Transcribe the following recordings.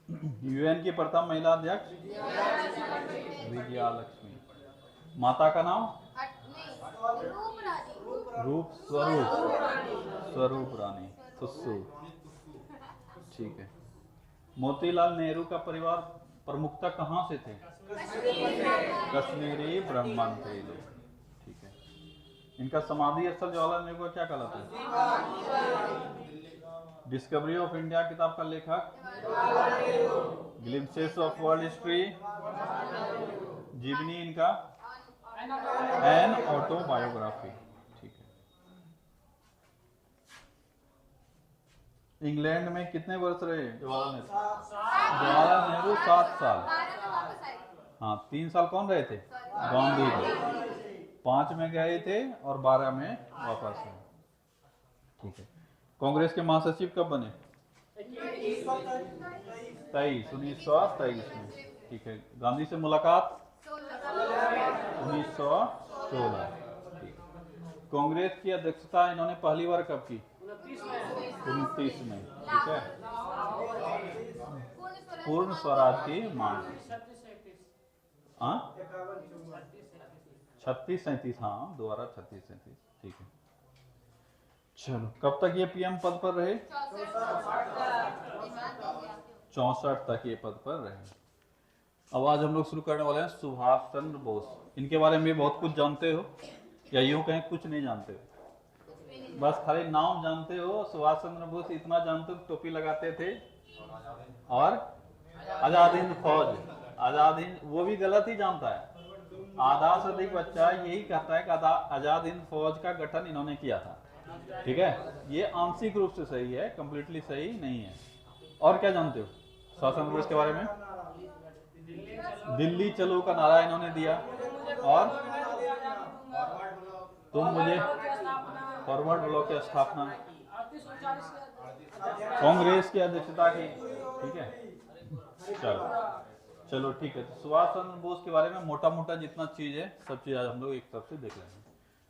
UN की प्रथम महिला अध्यक्ष विजया लक्ष्मी। माता का नाम रूप स्वरूप रानी सुसु। ठीक है। मोतीलाल नेहरू का परिवार प्रमुखता कहाँ से थे? कश्मीरी ब्राह्मण थे लोग। ठीक है। इनका समाधि स्थल जवाहरलाल नेहरू का क्या कहलाता है? डिस्कवरी ऑफ इंडिया किताब का लेखक? Glimpses of world history? जीवनी इनका? An autobiography. ठीक है। इंग्लैंड में कितने वर्ष रहे जवाहरलाल नेहरू? जवाहरलाल नेहरू 7 साल। हाँ, 3 साल कौन रहे थे? गांधी जी। 5 में गए थे और 12 में वापस आए। ठीक है। कांग्रेस के महासचिव कब बने? 1923 में। ठीक है। गांधी से मुलाकात 1916। ठीक है। कांग्रेस की अध्यक्षता इन्होंने पहली बार कब की? 29 में। ठीक है। पूर्ण स्वराज की मांग। 36-37। हाँ, दोबारा 36-37। ठीक है। चलो, कब तक ये पीएम पद पर रहे? 64 तक ये पद पर रहे। अब आज हम लोग शुरू करने वाले हैं सुभाष चंद्र बोस। इनके बारे में बहुत कुछ जानते हो या यूं कहें कुछ नहीं जानते हो? बस खाली नाम जानते हो। सुभाष चंद्र बोस इतना जानते हो, टोपी लगाते थे और आजाद हिंद फौज, आजाद हिंद, वो भी गलत ही जानता है। आधा से अधिक बच्चा यही कहता है कि आजाद हिंद फौज का गठन इन्होंने किया था। ठीक है। ये आंशिक रूप से सही है, कंप्लीटली सही नहीं है। और क्या जानते हो सुभाष चंद्र बोस के बारे में? दिल्ली चलो का नारा इन्होंने दिया और तुम मुझे फॉरवर्ड ब्लॉक की स्थापना, कांग्रेस की अध्यक्षता की। ठीक है। चलो ठीक है। तो सुभाष चंद्र बोस के बारे में मोटा मोटा जितना चीज है सब चीज आज हम लोग एक तरफ से देख लेंगे।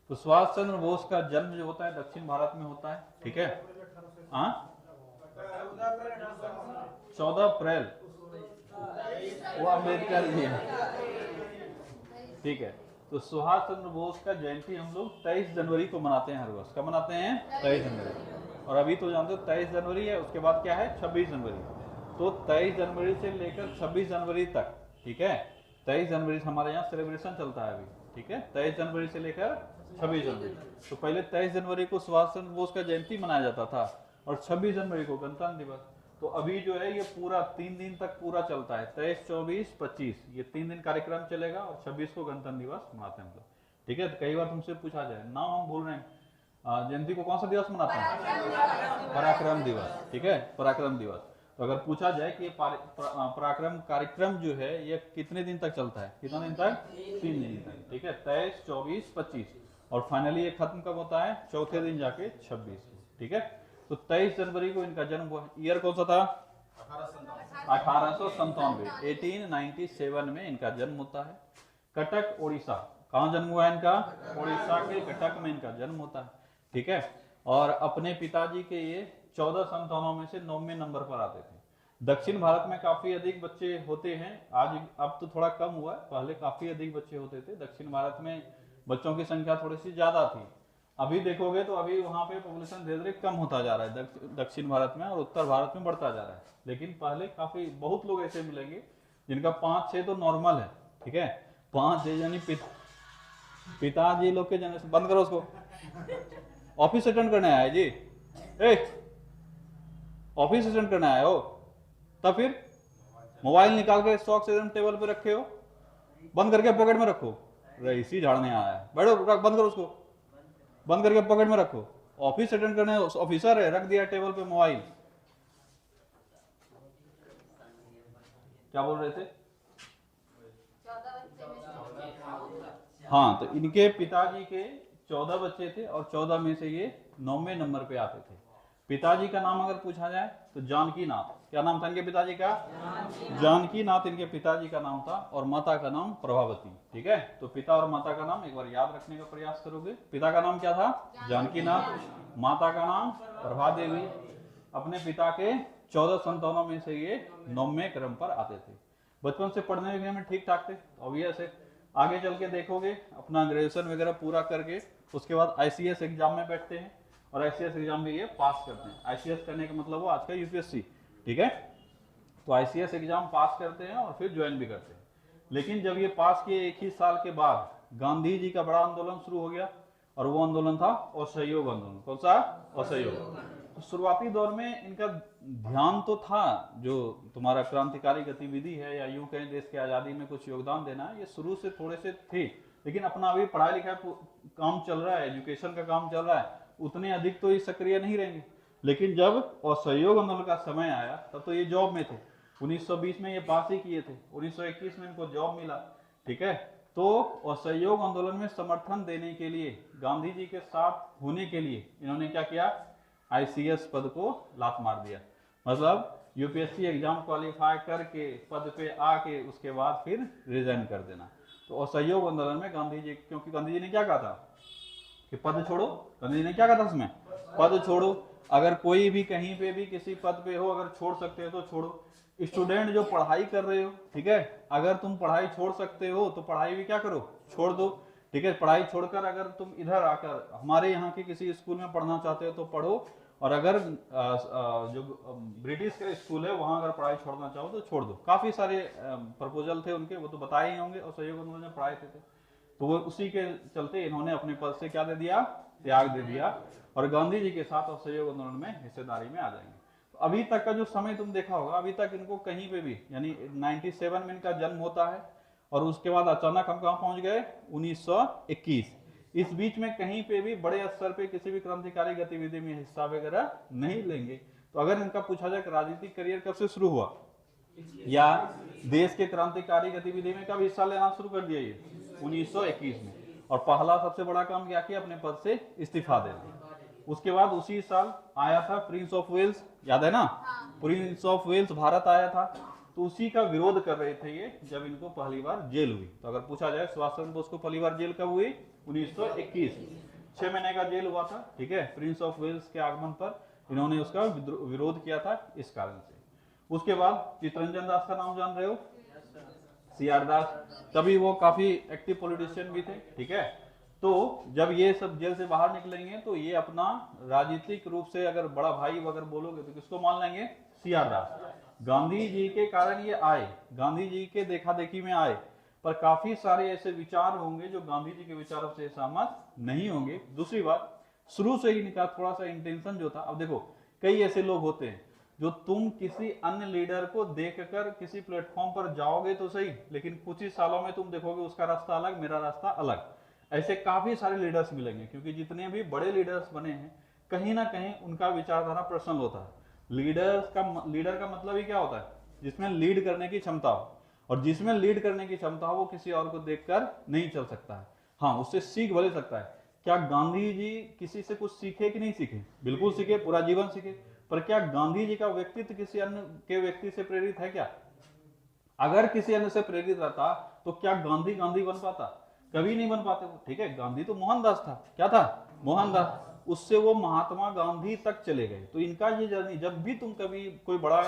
तो सुभाष चंद्र बोस का जन्म जो होता है दक्षिण भारत में होता है। ठीक है। 14 अप्रैल, वो अम्बेडकर जी है। ठीक है। तो सुभाष चंद्र बोस का जयंती हम लोग 23 जनवरी को मनाते हैं हर वर्ष। कब मनाते हैं? 23 जनवरी। और अभी तो जानते हो 23 जनवरी है, उसके बाद क्या है? 26 जनवरी। तो 23 जनवरी से लेकर 26 जनवरी तक। ठीक है। 23 जनवरी से हमारे यहाँ सेलिब्रेशन चलता है अभी। ठीक है। 23 जनवरी से लेकर 26 जनवरी। तो पहले 23 जनवरी को सुभाष चंद्र बोस का जयंती मनाया जाता था और 26 जनवरी को गणतंत्र दिवस। तो अभी जो है ये पूरा 3 दिन तक पूरा चलता है। 23, 24, 25 ये 3 दिन कार्यक्रम चलेगा और 26 को गणतंत्र दिवस मनाते हैं हम लोग। ठीक है। तो कई बार तुमसे पूछा जाए, नाम हम भूल रहे हैं, जयंती को कौन सा दिवस मनाते हैं? पराक्रम दिवस। ठीक है। पराक्रम दिवस। तो अगर पूछा जाए कि पराक्रम कार्यक्रम जो है ये कितने दिन तक चलता है? कितने दिन तक? 3 दिन तक। ठीक है। 23, 24, 25 और फाइनली ये खत्म कब होता है? चौथे दिन जाके 26। ठीक है। तो 23 जनवरी को इनका जन्म हुआ। ईयर कौन सा था? 1897। 1897 में इनका जन्म होता है। कटक उड़ीसा। कहाँ जन्म हुआ है इनका? उड़ीसा के कटक में इनका जन्म होता है। ठीक है। और अपने पिताजी के ये 14 संतानों में से 9वें नंबर पर आते थे। दक्षिण भारत में काफी अधिक बच्चे होते हैं आज, अब तो थोड़ा कम हुआ है, पहले काफी अधिक बच्चे होते थे। दक्षिण भारत में बच्चों की संख्या थोड़ी सी ज्यादा थी। अभी देखोगे तो अभी वहां पे पॉपुलेशन धीरे धीरे कम होता जा रहा है दक्षिण भारत में, और उत्तर भारत में बढ़ता जा रहा है। लेकिन पहले काफी बहुत लोग ऐसे मिलेंगे जिनका 5-6 तो नॉर्मल है। ठीक है। 5-6 यानी पिताजी लोग के जनरेशन। बंद करो उसको, ऑफिस अटेंड करने आया जी। ऑफिस अटेंड करने आए हो तब फिर मोबाइल निकाल के शौक से टेबल पे रखे हो, बंद करके पॉकेट में रखो। रईसी झाड़ने आया है, बैठो, बंद करो उसको, बंद करके पॉकेट में रखो। ऑफिस अटेंड करने ऑफिसर है, रख दिया टेबल पे मोबाइल। क्या बोल रहे थे? हाँ, तो इनके पिताजी के 14 बच्चे थे और 14 में से ये 9वें नंबर पे आते थे। पिताजी का नाम अगर पूछा जाए तो जानकी नाथ। क्या नाम था इनके पिताजी का? जानकी नाथ इनके पिताजी का नाम था और माता का नाम प्रभावती। ठीक है। तो पिता और माता का नाम एक बार याद रखने का प्रयास करोगे। पिता का नाम क्या था? जानकी नाथ। माता का नाम प्रभा देवी। अपने पिता के 1457 में से ये 9वें क्रम पर आते थे। बचपन से पढ़ने लिखने में ठीक ठाक थे, ऑब्वियस है। आगे चल के देखोगे अपना ग्रेजुएशन वगैरह पूरा करके उसके बाद आईसीएस एग्जाम में बैठते हैं और आईसीएस एग्जाम भी ये पास करते हैं। आईसीएस करने का मतलब वो आज का यूपीएससी, ठीक है। तो आईसीएस एग्जाम पास करते हैं और फिर ज्वाइन भी करते हैं। लेकिन जब ये पास किए 1 ही साल के बाद गांधी जी का बड़ा आंदोलन शुरू हो गया और वो आंदोलन था असहयोग आंदोलन। कौन सा? असहयोग। तो शुरुआती दौर में इनका ध्यान तो था, जो तुम्हारा क्रांतिकारी गतिविधि है या यूं कहें देश की आजादी में कुछ योगदान देना है, ये शुरू से थोड़े से थे। लेकिन अपना अभी पढ़ाई लिखाई काम चल रहा है, एजुकेशन का काम चल रहा है, उतने अधिक तो ये सक्रिय नहीं रहेंगे। लेकिन जब असहयोग आंदोलन का समय आया तब तो ये जॉब में थे। 1920 में ये पास ही किए थे, 1921 में इनको जॉब मिला, ठीक है। तो असहयोग आंदोलन में समर्थन देने के लिए, गांधी जी के साथ होने के लिए इन्होंने क्या किया? आईसीएस पद को लात मार दिया। मतलब यूपीएससी एग्जाम क्वालिफाई करके पद पे आके उसके बाद फिर रिजाइन कर देना। तो असहयोग आंदोलन में गांधी जी, क्योंकि गांधी जी ने क्या कहा था कि पद छोड़ो, गांधी जी ने क्या कहा था उसमें? पद छोड़ो। अगर कोई भी कहीं पे भी किसी पद पे हो, अगर छोड़ सकते हो तो छोड़ो। स्टूडेंट जो पढ़ाई कर रहे हो, ठीक है, अगर तुम पढ़ाई छोड़ सकते हो तो पढ़ाई भी क्या करो? छोड़ दो, ठीक है। पढ़ाई छोड़कर अगर तुम इधर आकर हमारे यहाँ के किसी स्कूल में पढ़ना चाहते हो तो पढ़ो, और अगर जो ब्रिटिश का स्कूल है वहां अगर पढ़ाई छोड़ना चाहो तो छोड़ दो। काफी सारे प्रपोजल थे उनके, वो तो बताए ही होंगे, और सहयोग आंदोलन में पढ़ाए थे। तो वो उसी के चलते इन्होंने अपने पद से क्या दे दिया? त्याग दे दिया, और गांधी जी के साथ असहयोग आंदोलन में हिस्सेदारी में आ जाएंगे। तो अभी तक का जो समय तुम देखा होगा, अभी तक इनको कहीं पे भी, यानी 97 में इनका जन्म होता है और उसके बाद अचानक हम कहाँ पहुंच गए? 1921। इस बीच में कहीं पे भी बड़े स्तर पे किसी भी क्रांतिकारी गतिविधि में हिस्सा वगैरह नहीं लेंगे। तो अगर इनका पूछा जाए कि राजनीतिक करियर कब से शुरू हुआ या देश के क्रांतिकारी गतिविधि में कब हिस्सा लेना शुरू कर दिया? ये 1921 में। और पहला सबसे बड़ा काम क्या किया? अपने पद से इस्तीफा देना। उसके बाद उसी साल आया था प्रिंस ऑफ वेल्स, याद है ना? प्रिंस ऑफ वेल्स भारत आया था, तो उसी का विरोध कर रहे थे ये जब इनको पहली बार जेल हुई। तो अगर पूछा जाए सुभाष चंद्र बोस को पहली बार जेल कब हुई? 1921। 6 महीने का जेल हुआ था, ठीक है। प्रिंस ऑफ वेल्स के आगमन पर इन्होंने उसका विरोध किया था इस कारण से। उसके बाद चित्तरंजन दास का नाम जान रहे हो? सीआर दास, तभी वो काफी एक्टिव पॉलिटिशियन भी थे, ठीक है। तो जब ये सब जेल से बाहर निकलेंगे तो ये अपना राजनीतिक रूप से अगर बड़ा भाई अगर बोलोगे तो किसको मान लेंगे? सीआर दास। गांधी जी के कारण ये आए, गांधी जी के देखा देखी में आए, पर काफी सारे ऐसे विचार होंगे जो गांधी जी के विचारों से सहमत नहीं होंगे। दूसरी बात, शुरू से ही इनका थोड़ा सा इंटेंशन जो था, अब देखो कई ऐसे लोग होते हैं जो तुम किसी अन्य लीडर को देखकर किसी प्लेटफॉर्म पर जाओगे तो सही, लेकिन कुछ ही सालों में तुम देखोगे उसका रास्ता अलग, मेरा रास्ता अलग। ऐसे काफी सारे लीडर्स मिलेंगे, क्योंकि जितने भी बड़े लीडर्स बने हैं कहीं ना कहीं उनका विचारधारा पर्सनल होता है। लीडर का मतलब ही क्या होता है? जिसमें लीड करने की क्षमता हो, और जिसमें लीड करने की क्षमता हो वो किसी और को देखकर नहीं चल सकता है। हाँ, उससे सीख भले सकता है। क्या गांधी जी किसी से कुछ सीखे कि नहीं सीखे? बिल्कुल सीखे, पूरा जीवन सीखे। पर क्या गांधी जी का व्यक्तित्व किसी अन्य के व्यक्ति से प्रेरित है क्या? अगर किसी अन्य से प्रेरित रहता तो क्या गांधी बन पाता? कभी नहीं बन पाते वो, ठीक है। गांधी तो मोहनदास था, क्या था? मोहनदास। उससे वो महात्मा गांधी तक चले गए। तो इनका ये जर्नी, जब भी तुम कभी कोई बड़ा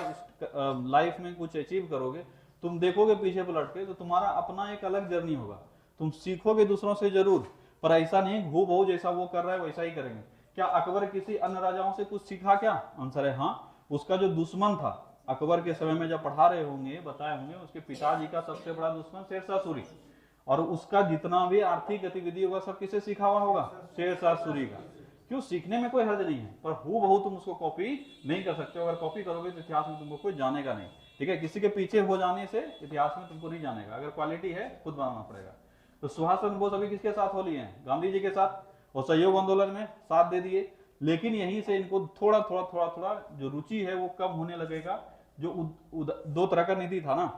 लाइफ में कुछ अचीव करोगे, तुम देखोगे पीछे पलट के तो तुम्हारा अपना एक अलग जर्नी होगा। तुम सीखोगे दूसरों से जरूर, पर ऐसा नहीं हूबहू जैसा वो कर रहा है वैसा ही करेंगे। क्या अकबर किसी अन्य राजाओं से कुछ सीखा क्या? आंसर है हाँ। उसका जो दुश्मन था अकबर के समय में, जब पढ़ा रहे होंगे, बताए होंगे, उसके पिताजी का सबसे बड़ा दुश्मन शेरशाह सूरी, और उसका जितना भी आर्थिक गतिविधि होगा सब किसे सीखा हुआ होगा? शेरशाह सूरी का। क्यों? सीखने में कोई हर्ज नहीं है, पर हूबहू तुम उसको कॉपी नहीं कर सकते। अगर कॉपी करोगे तो इतिहास में तुमको कोई जानेगा नहीं, ठीक है। किसी के पीछे हो जाने से इतिहास में तुमको नहीं जानेगा। अगर क्वालिटी है खुद बनाना पड़ेगा। तो सुभाष चंद्र बोस अभी किसके साथ हो लिए हैं? गांधी जी के साथ, और सहयोग आंदोलन में साथ दे दिए। लेकिन यहीं से इनको थोड़ा थोड़ा जो रुचि है वो कम होने लगेगा। जो दो तरह का नीति था ना,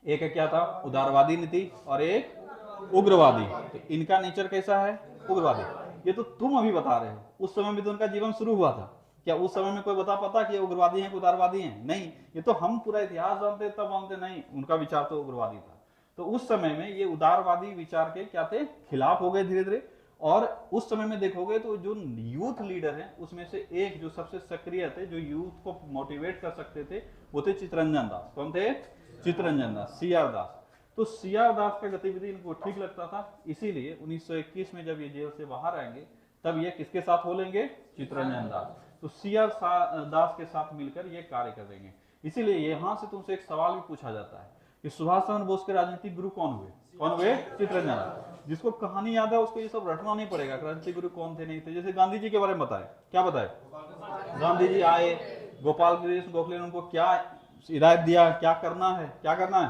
एक क्या था? उदारवादी नीति, और एक उग्रवादी। तो इनका नेचर कैसा है? उग्रवादी। ये तो तुम अभी बता रहे हो, उस समय भी तो उनका जीवन शुरू हुआ था। क्या उस समय में कोई बता पाता कि ये उग्रवादी हैं, उदारवादी हैं? नहीं। ये तो हम पूरा इतिहास जानते तब जानते नहीं, उनका विचार तो उग्रवादी था। तो उस समय में ये उदारवादी विचार के क्या थे? खिलाफ हो गए धीरे धीरे। और उस समय में देखोगे तो जो यूथ लीडर हैं उसमें से एक जो सबसे सक्रिय थे, जो यूथ को मोटिवेट कर सकते थे, वो थे चित्तरंजन दास। कौन थे? चित्तरंजन दास, सीआर दास। तो सीआर दास का गतिविधि इनको ठीक लगता था, इसीलिए 1921 में जब ये जेल से बाहर आएंगे तब ये किसके साथ हो लेंगे? चित्तरंजन दास। तो सीआर दास के साथ मिलकर ये कार्य करेंगे। इसीलिए यहां से तुमसे एक सवाल भी पूछा जाता है कि सुभाष चंद्र बोस के राजनीतिक गुरु कौन हुए? कौन हुए? चित्तरंजन दास। जिसको कहानी याद है उसको ये सब रटना नहीं पड़ेगा, क्रांति गुरु कौन थे नहीं थे। जैसे गांधी जी के बारे में बताए, क्या बताए? गांधी जी आए, गोपाल कृष्ण गोखले ने उनको क्या हिदायत दिया, क्या करना है? क्या करना है?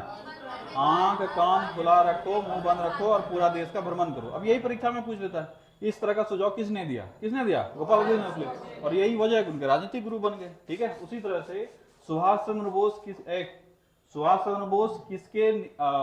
आंख कान खुला रखो, मुंह बंद रखो और पूरा देश का भ्रमण करो। अब यही परीक्षा में पूछ लेता है, इस तरह का सुझाव किसने दिया? किसने दिया? गोपाल कृष्ण गोखले। और यही वजह है कि उनके राजनीतिक गुरु बन गए। ठीक है, उसी तरह से सुभाष चंद्र बोस किसके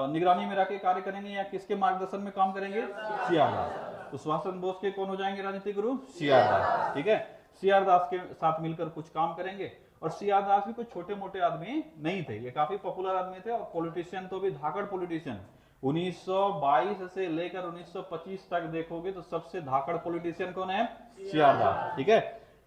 निगरानी में रह के कार्य करेंगे या किसके मार्गदर्शन में काम करेंगे? सीआर दास। तो सुभाष चंद्र बोस के कौन हो जाएंगे राजनीतिक गुरु? सीआर दास। ठीक है, सीआर दास के साथ मिलकर कुछ काम करेंगे। और सीआर दास भी कोई छोटे मोटे आदमी नहीं थे, ये काफी पॉपुलर आदमी थे और पॉलिटिशियन तो भी धाकड़ पॉलिटिशियन। 1922 से लेकर 1925 तक देखोगे तो सबसे धाकड़ पॉलिटिशियन कौन है? सीआर दास। ठीक है,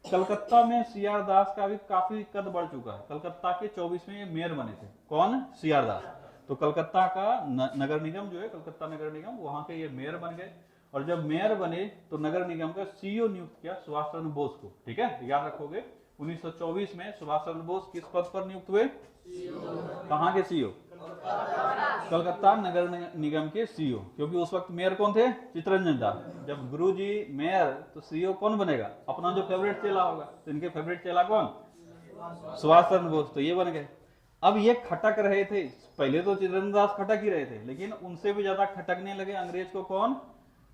कलकत्ता में सीआर दास का भी काफी कद बढ़ चुका है। कलकत्ता के 24वें मेयर बने थे। कौन? सीआर दास। तो कलकत्ता का नगर निगम जो है, कलकत्ता नगर निगम, वहां के ये मेयर बन गए। और जब मेयर बने तो नगर निगम का सीईओ नियुक्त किया सुभाष चंद्र बोस को। ठीक है, याद रखोगे 1924 में सुभाष चंद्र बोस किस पद पर नियुक्त हुए? कहां के सीईओ? कलकत्ता नगर निगम के सीईओ। क्योंकि उस वक्त मेयर कौन थे? चित्तरंजन दास। जब गुरुजी मेयर तो सीईओ कौन बनेगा? अपना जो फेवरेट चेला होगा। तो इनके फेवरेट चेला कौन? सुभाष चंद्र बोस। तो ये बन गए। अब ये खटक रहे थे, पहले तो चित्तरंजन दास खटक ही रहे थे, लेकिन उनसे भी ज्यादा खटकने लगे अंग्रेज को। कौन?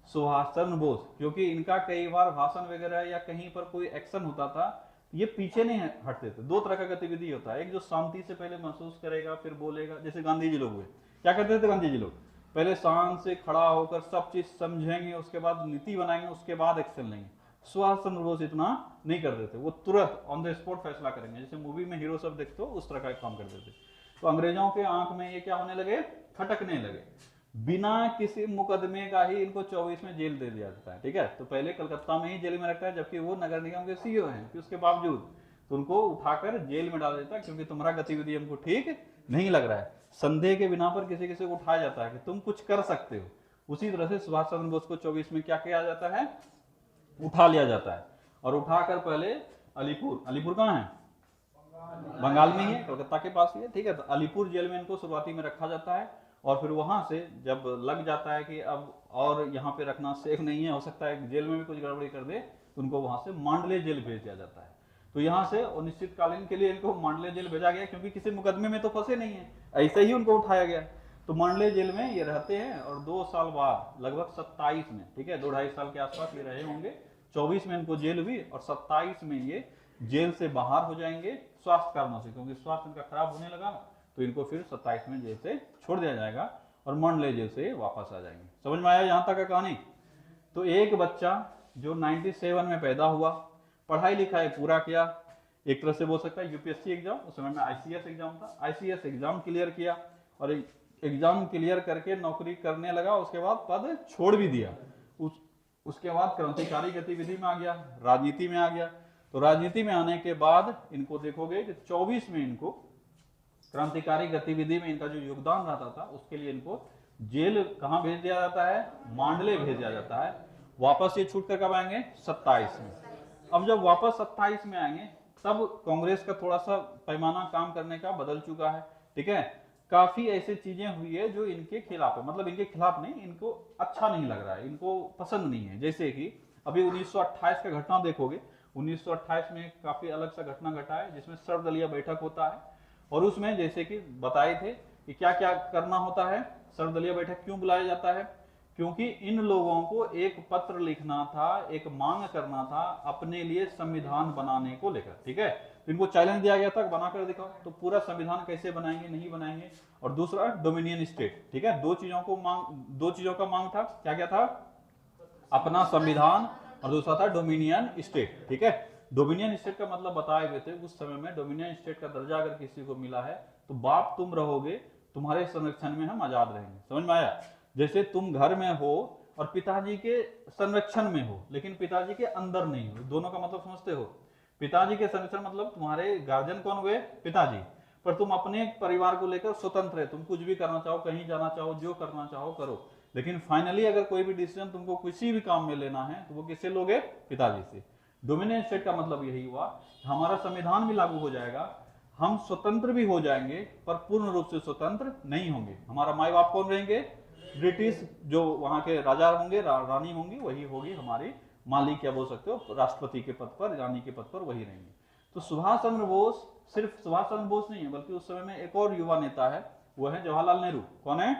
सुभाष चंद्र बोस। क्योंकि इनका कई बार भाषण वगैरह या कहीं पर कोई एक्शन होता था, ये पीछे नहीं हटते थे। दो तरह का गतिविधि होता है, एक जो शांति से पहले महसूस करेगा फिर बोलेगा, जैसे गांधी जी लोग हुए। क्या करते थे गांधी जी लोग? पहले शांत से खड़ा होकर सब चीज समझेंगे, उसके बाद नीति बनाएंगे, उसके बाद एक्शन लेंगे। सुभाष चंद्र बोस इतना नहीं करते थे, वो तुरंत ऑन द स्पॉट फैसला करेंगे। जैसे मूवी में हीरो सब देखते हो उस तरह का काम करते थे। तो अंग्रेजों के आंख में ये क्या होने लगे? खटकने लगे। बिना किसी मुकदमे का ही इनको 24 में जेल दे दिया जाता है। ठीक है, तो पहले कलकत्ता में ही जेल में रखता है, जबकि वो नगर निगम के सीईओ हैं। कि उसके बावजूद तो उनको उठाकर जेल में डाल देता है, क्योंकि तुम्हारा गतिविधि हमको ठीक नहीं लग रहा है। संदेह के बिना पर किसी किसी को उठाया जाता है कि तुम कुछ कर सकते हो। उसी तरह से सुभाष चंद्र बोस को 24 में क्या किया जाता है? उठा लिया जाता है। और उठाकर पहले अलीपुर कहाँ है? बंगाल में ही है, कलकत्ता के पास ही है। ठीक है, तो अलीपुर जेल में इनको शुरुआती में रखा जाता है। और फिर वहां से जब लग जाता है कि अब और यहाँ पे रखना सेफ नहीं है, हो सकता है जेल में भी कुछ गड़बड़ी कर दे, तो उनको वहां से मांडले जेल भेज दिया जाता है। तो यहाँ से अनिश्चितकालीन के लिए इनको मांडले जेल भेजा गया, क्योंकि किसी मुकदमे में तो फंसे नहीं है, ऐसे ही उनको उठाया गया। तो मांडले जेल में ये रहते हैं और 2 साल बाद लगभग 27 में, ठीक है, 2-2.5 साल के आसपास ये रहे होंगे। 24 में इनको जेल हुई और 27 में ये जेल से बाहर हो जाएंगे स्वास्थ्य कारणों से, क्योंकि स्वास्थ्य इनका खराब होने लगा। तो इनको फिर 27 में जेल से छोड़ दिया जाएगा और मांडले जेल से वापस आ जाएंगे। समझ में आया यहाँ तक का कहानी? तो एक बच्चा जो 97 में पैदा हुआ, पढ़ाई लिखाई पूरा किया, एक तरह से बोल सकता है यूपीएससी एग्जाम, उस समय में आईसीएस एग्जाम था, आईसीएस एग्जाम क्लियर किया और एग्जाम क्लियर करके नौकरी करने लगा। उसके बाद पद छोड़ भी दिया। उसके बाद क्रांतिकारी गतिविधि में आ गया, राजनीति में आ गया। तो राजनीति में आने के बाद इनको देखोगे कि 24 में इनको क्रांतिकारी गतिविधि में इनका जो योगदान रहता था उसके लिए इनको जेल कहां भेज दिया जाता है? मांडले भेज दिया जाता है। वापस ये छूट कर कब आएंगे? 27 में। अब जब वापस 27 में आएंगे तब कांग्रेस का थोड़ा सा पैमाना काम करने का बदल चुका है। ठीक है, काफी ऐसी चीजें हुई है जो इनके खिलाफ है, मतलब इनके खिलाफ नहीं, इनको अच्छा नहीं लग रहा है, इनको पसंद नहीं है। जैसे कि अभी 1928 का घटना देखोगे, 1928 में काफी अलग सा घटना घटा है जिसमें सर्वदलीय बैठक होता है और उसमें जैसे कि बताए थे कि क्या क्या करना होता है। सर्वदलीय बैठक क्यों बुलाया जाता है? क्योंकि इन लोगों को एक पत्र लिखना था, एक मांग करना था अपने लिए संविधान बनाने को लेकर। ठीक है, तो इनको चैलेंज दिया गया था बनाकर दिखाओ। तो पूरा संविधान कैसे बनाएंगे, नहीं बनाएंगे। और दूसरा डोमिनियन स्टेट। ठीक है, दो चीजों का मांग था। क्या क्या था? अपना संविधान और दूसरा था डोमिनियन स्टेट। ठीक है, डोमिनियन स्टेट का मतलब बताए हुए थे उस समय में। डोमिनियन स्टेट का दर्जा अगर किसी को मिला है तो बाप तुम रहोगे, तुम्हारे संरक्षण में हम आजाद रहेंगे। समझ में आया? जैसे तुम घर में हो और पिताजी के संरक्षण में हो लेकिन पिताजी के अंदर नहीं हो। दोनों का मतलब समझते हो? पिताजी के संरक्षण मतलब तुम्हारे गार्जियन कौन हुए? पिताजी। पर तुम अपने परिवार को लेकर स्वतंत्र है, तुम कुछ भी करना चाहो, कहीं जाना चाहो, जो करना चाहो करो, लेकिन फाइनली अगर कोई भी डिसीजन तुमको किसी भी काम में लेना है तो वो किससे लोगे? पिताजी से। डोमिनेंट स्टेट का मतलब यही हुआ, हमारा संविधान भी लागू हो जाएगा, हम स्वतंत्र भी हो जाएंगे पर पूर्ण रूप से स्वतंत्र नहीं होंगे। हमारा माई बाप कौन रहेंगे? ब्रिटिश, जो वहां के राजा होंगे, रानी होंगी, वही होगी हमारी मालिक, या बोल सकते हो राष्ट्रपति के पद पर, रानी के पद पर वही रहेंगे। तो सुभाष चंद्र बोस सिर्फ सुभाष चंद्र बोस नहीं है, बल्कि उस समय में एक और युवा नेता है, वो है जवाहरलाल नेहरू। कौन है?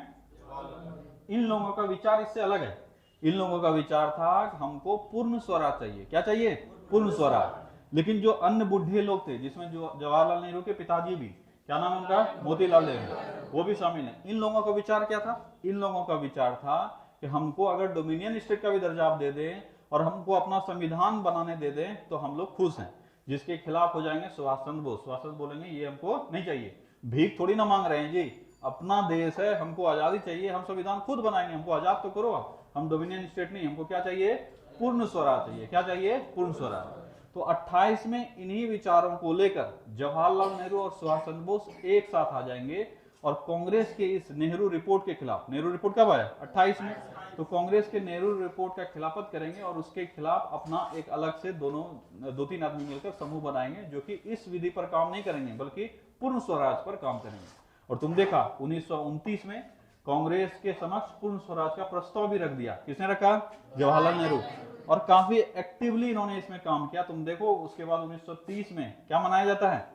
इन लोगों का विचार इससे अलग है। इन लोगों का विचार था कि हमको पूर्ण स्वराज चाहिए। क्या चाहिए? पूर्ण स्वराज। लेकिन जो अन्य बुढ़े लोग थे, जिसमें जो जवाहरलाल नेहरू के पिताजी भी, क्या नाम है उनका? मोतीलाल नेहरू, वो भी शामिल है। इन लोगों का विचार क्या था? इन लोगों का विचार था कि हमको अगर डोमिनियन स्टेट का भी दर्जा आप दे दें और हमको अपना संविधान बनाने दे दें तो हम लोग खुश हैं। जिसके खिलाफ हो जाएंगे सुभाष चंद्र बोस। सुभाष चंद्र बोलेंगे ये हमको नहीं चाहिए, भीख थोड़ी ना मांग रहे हैं जी, अपना देश है, हमको आजादी चाहिए, हम संविधान खुद बनाएंगे, हमको आजाद तो करो आप, हम डोमिनियन स्टेट नहीं, हमको क्या चाहिए? पूर्ण स्वराज चाहिए। क्या चाहिए? पूर्ण स्वराज। तो 28 में इन्हीं विचारों को लेकर जवाहरलाल नेहरू और सुभाष चंद्र बोस एक साथ आ जाएंगे और कांग्रेस के इस नेहरू रिपोर्ट के खिलाफ, नेहरू रिपोर्ट कब आया? 28 में, तो कांग्रेस के नेहरू रिपोर्ट का खिलाफत करेंगे और उसके खिलाफ अपना एक अलग से दो तीन आदमी मिलकर समूह बनाएंगे, जो कि इस विधि पर काम नहीं करेंगे बल्कि पूर्ण स्वराज पर काम करेंगे। और तुम देखा 1929 में कांग्रेस के समक्ष पूर्ण स्वराज का प्रस्ताव भी रख दिया। किसने रखा? जवाहरलाल नेहरू। और काफी एक्टिवली इन्होंने इसमें काम किया। तुम देखो उसके बाद 1930 में क्या मनाया जाता है?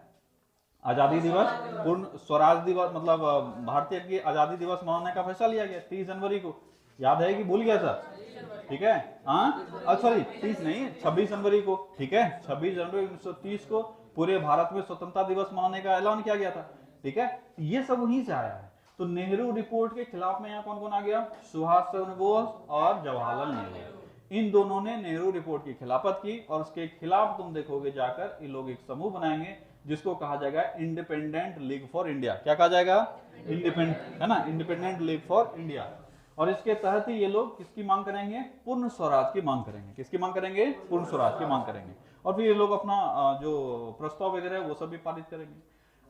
आजादी दिवस, पूर्ण स्वराज दिवस, मतलब भारतीय की आजादी दिवस मनाने का फैसला लिया गया 30 जनवरी को। याद है कि भूल गया सर? ठीक है, हाँ सॉरी 30 नहीं, 26 जनवरी को। ठीक है, 26 जनवरी 1930 को पूरे भारत में स्वतंत्रता दिवस मनाने का ऐलान किया गया था। ठीक है, ये सब वहीं से आया है। तो नेहरू रिपोर्ट के खिलाफ में यहाँ कौन कौन आ गया? सुभाष चंद्र बोस और जवाहरलाल नेहरू। इन दोनों ने नेहरू रिपोर्ट की खिलाफत की और उसके खिलाफ तुम देखोगे जाकर ये लोग एक समूह बनाएंगे जिसको कहा जाएगा इंडिपेंडेंट लीग फॉर इंडिया। क्या कहा जाएगा? इंडिपेंडेंट, है ना, इंडिपेंडेंट लीग फॉर इंडिया। और इसके तहत ही ये लोग किसकी मांग करेंगे? पूर्ण स्वराज की मांग करेंगे। किसकी मांग करेंगे? पूर्ण स्वराज की मांग करेंगे। और फिर ये लोग अपना जो प्रस्ताव वगैरह वो सब भी पारित करेंगे।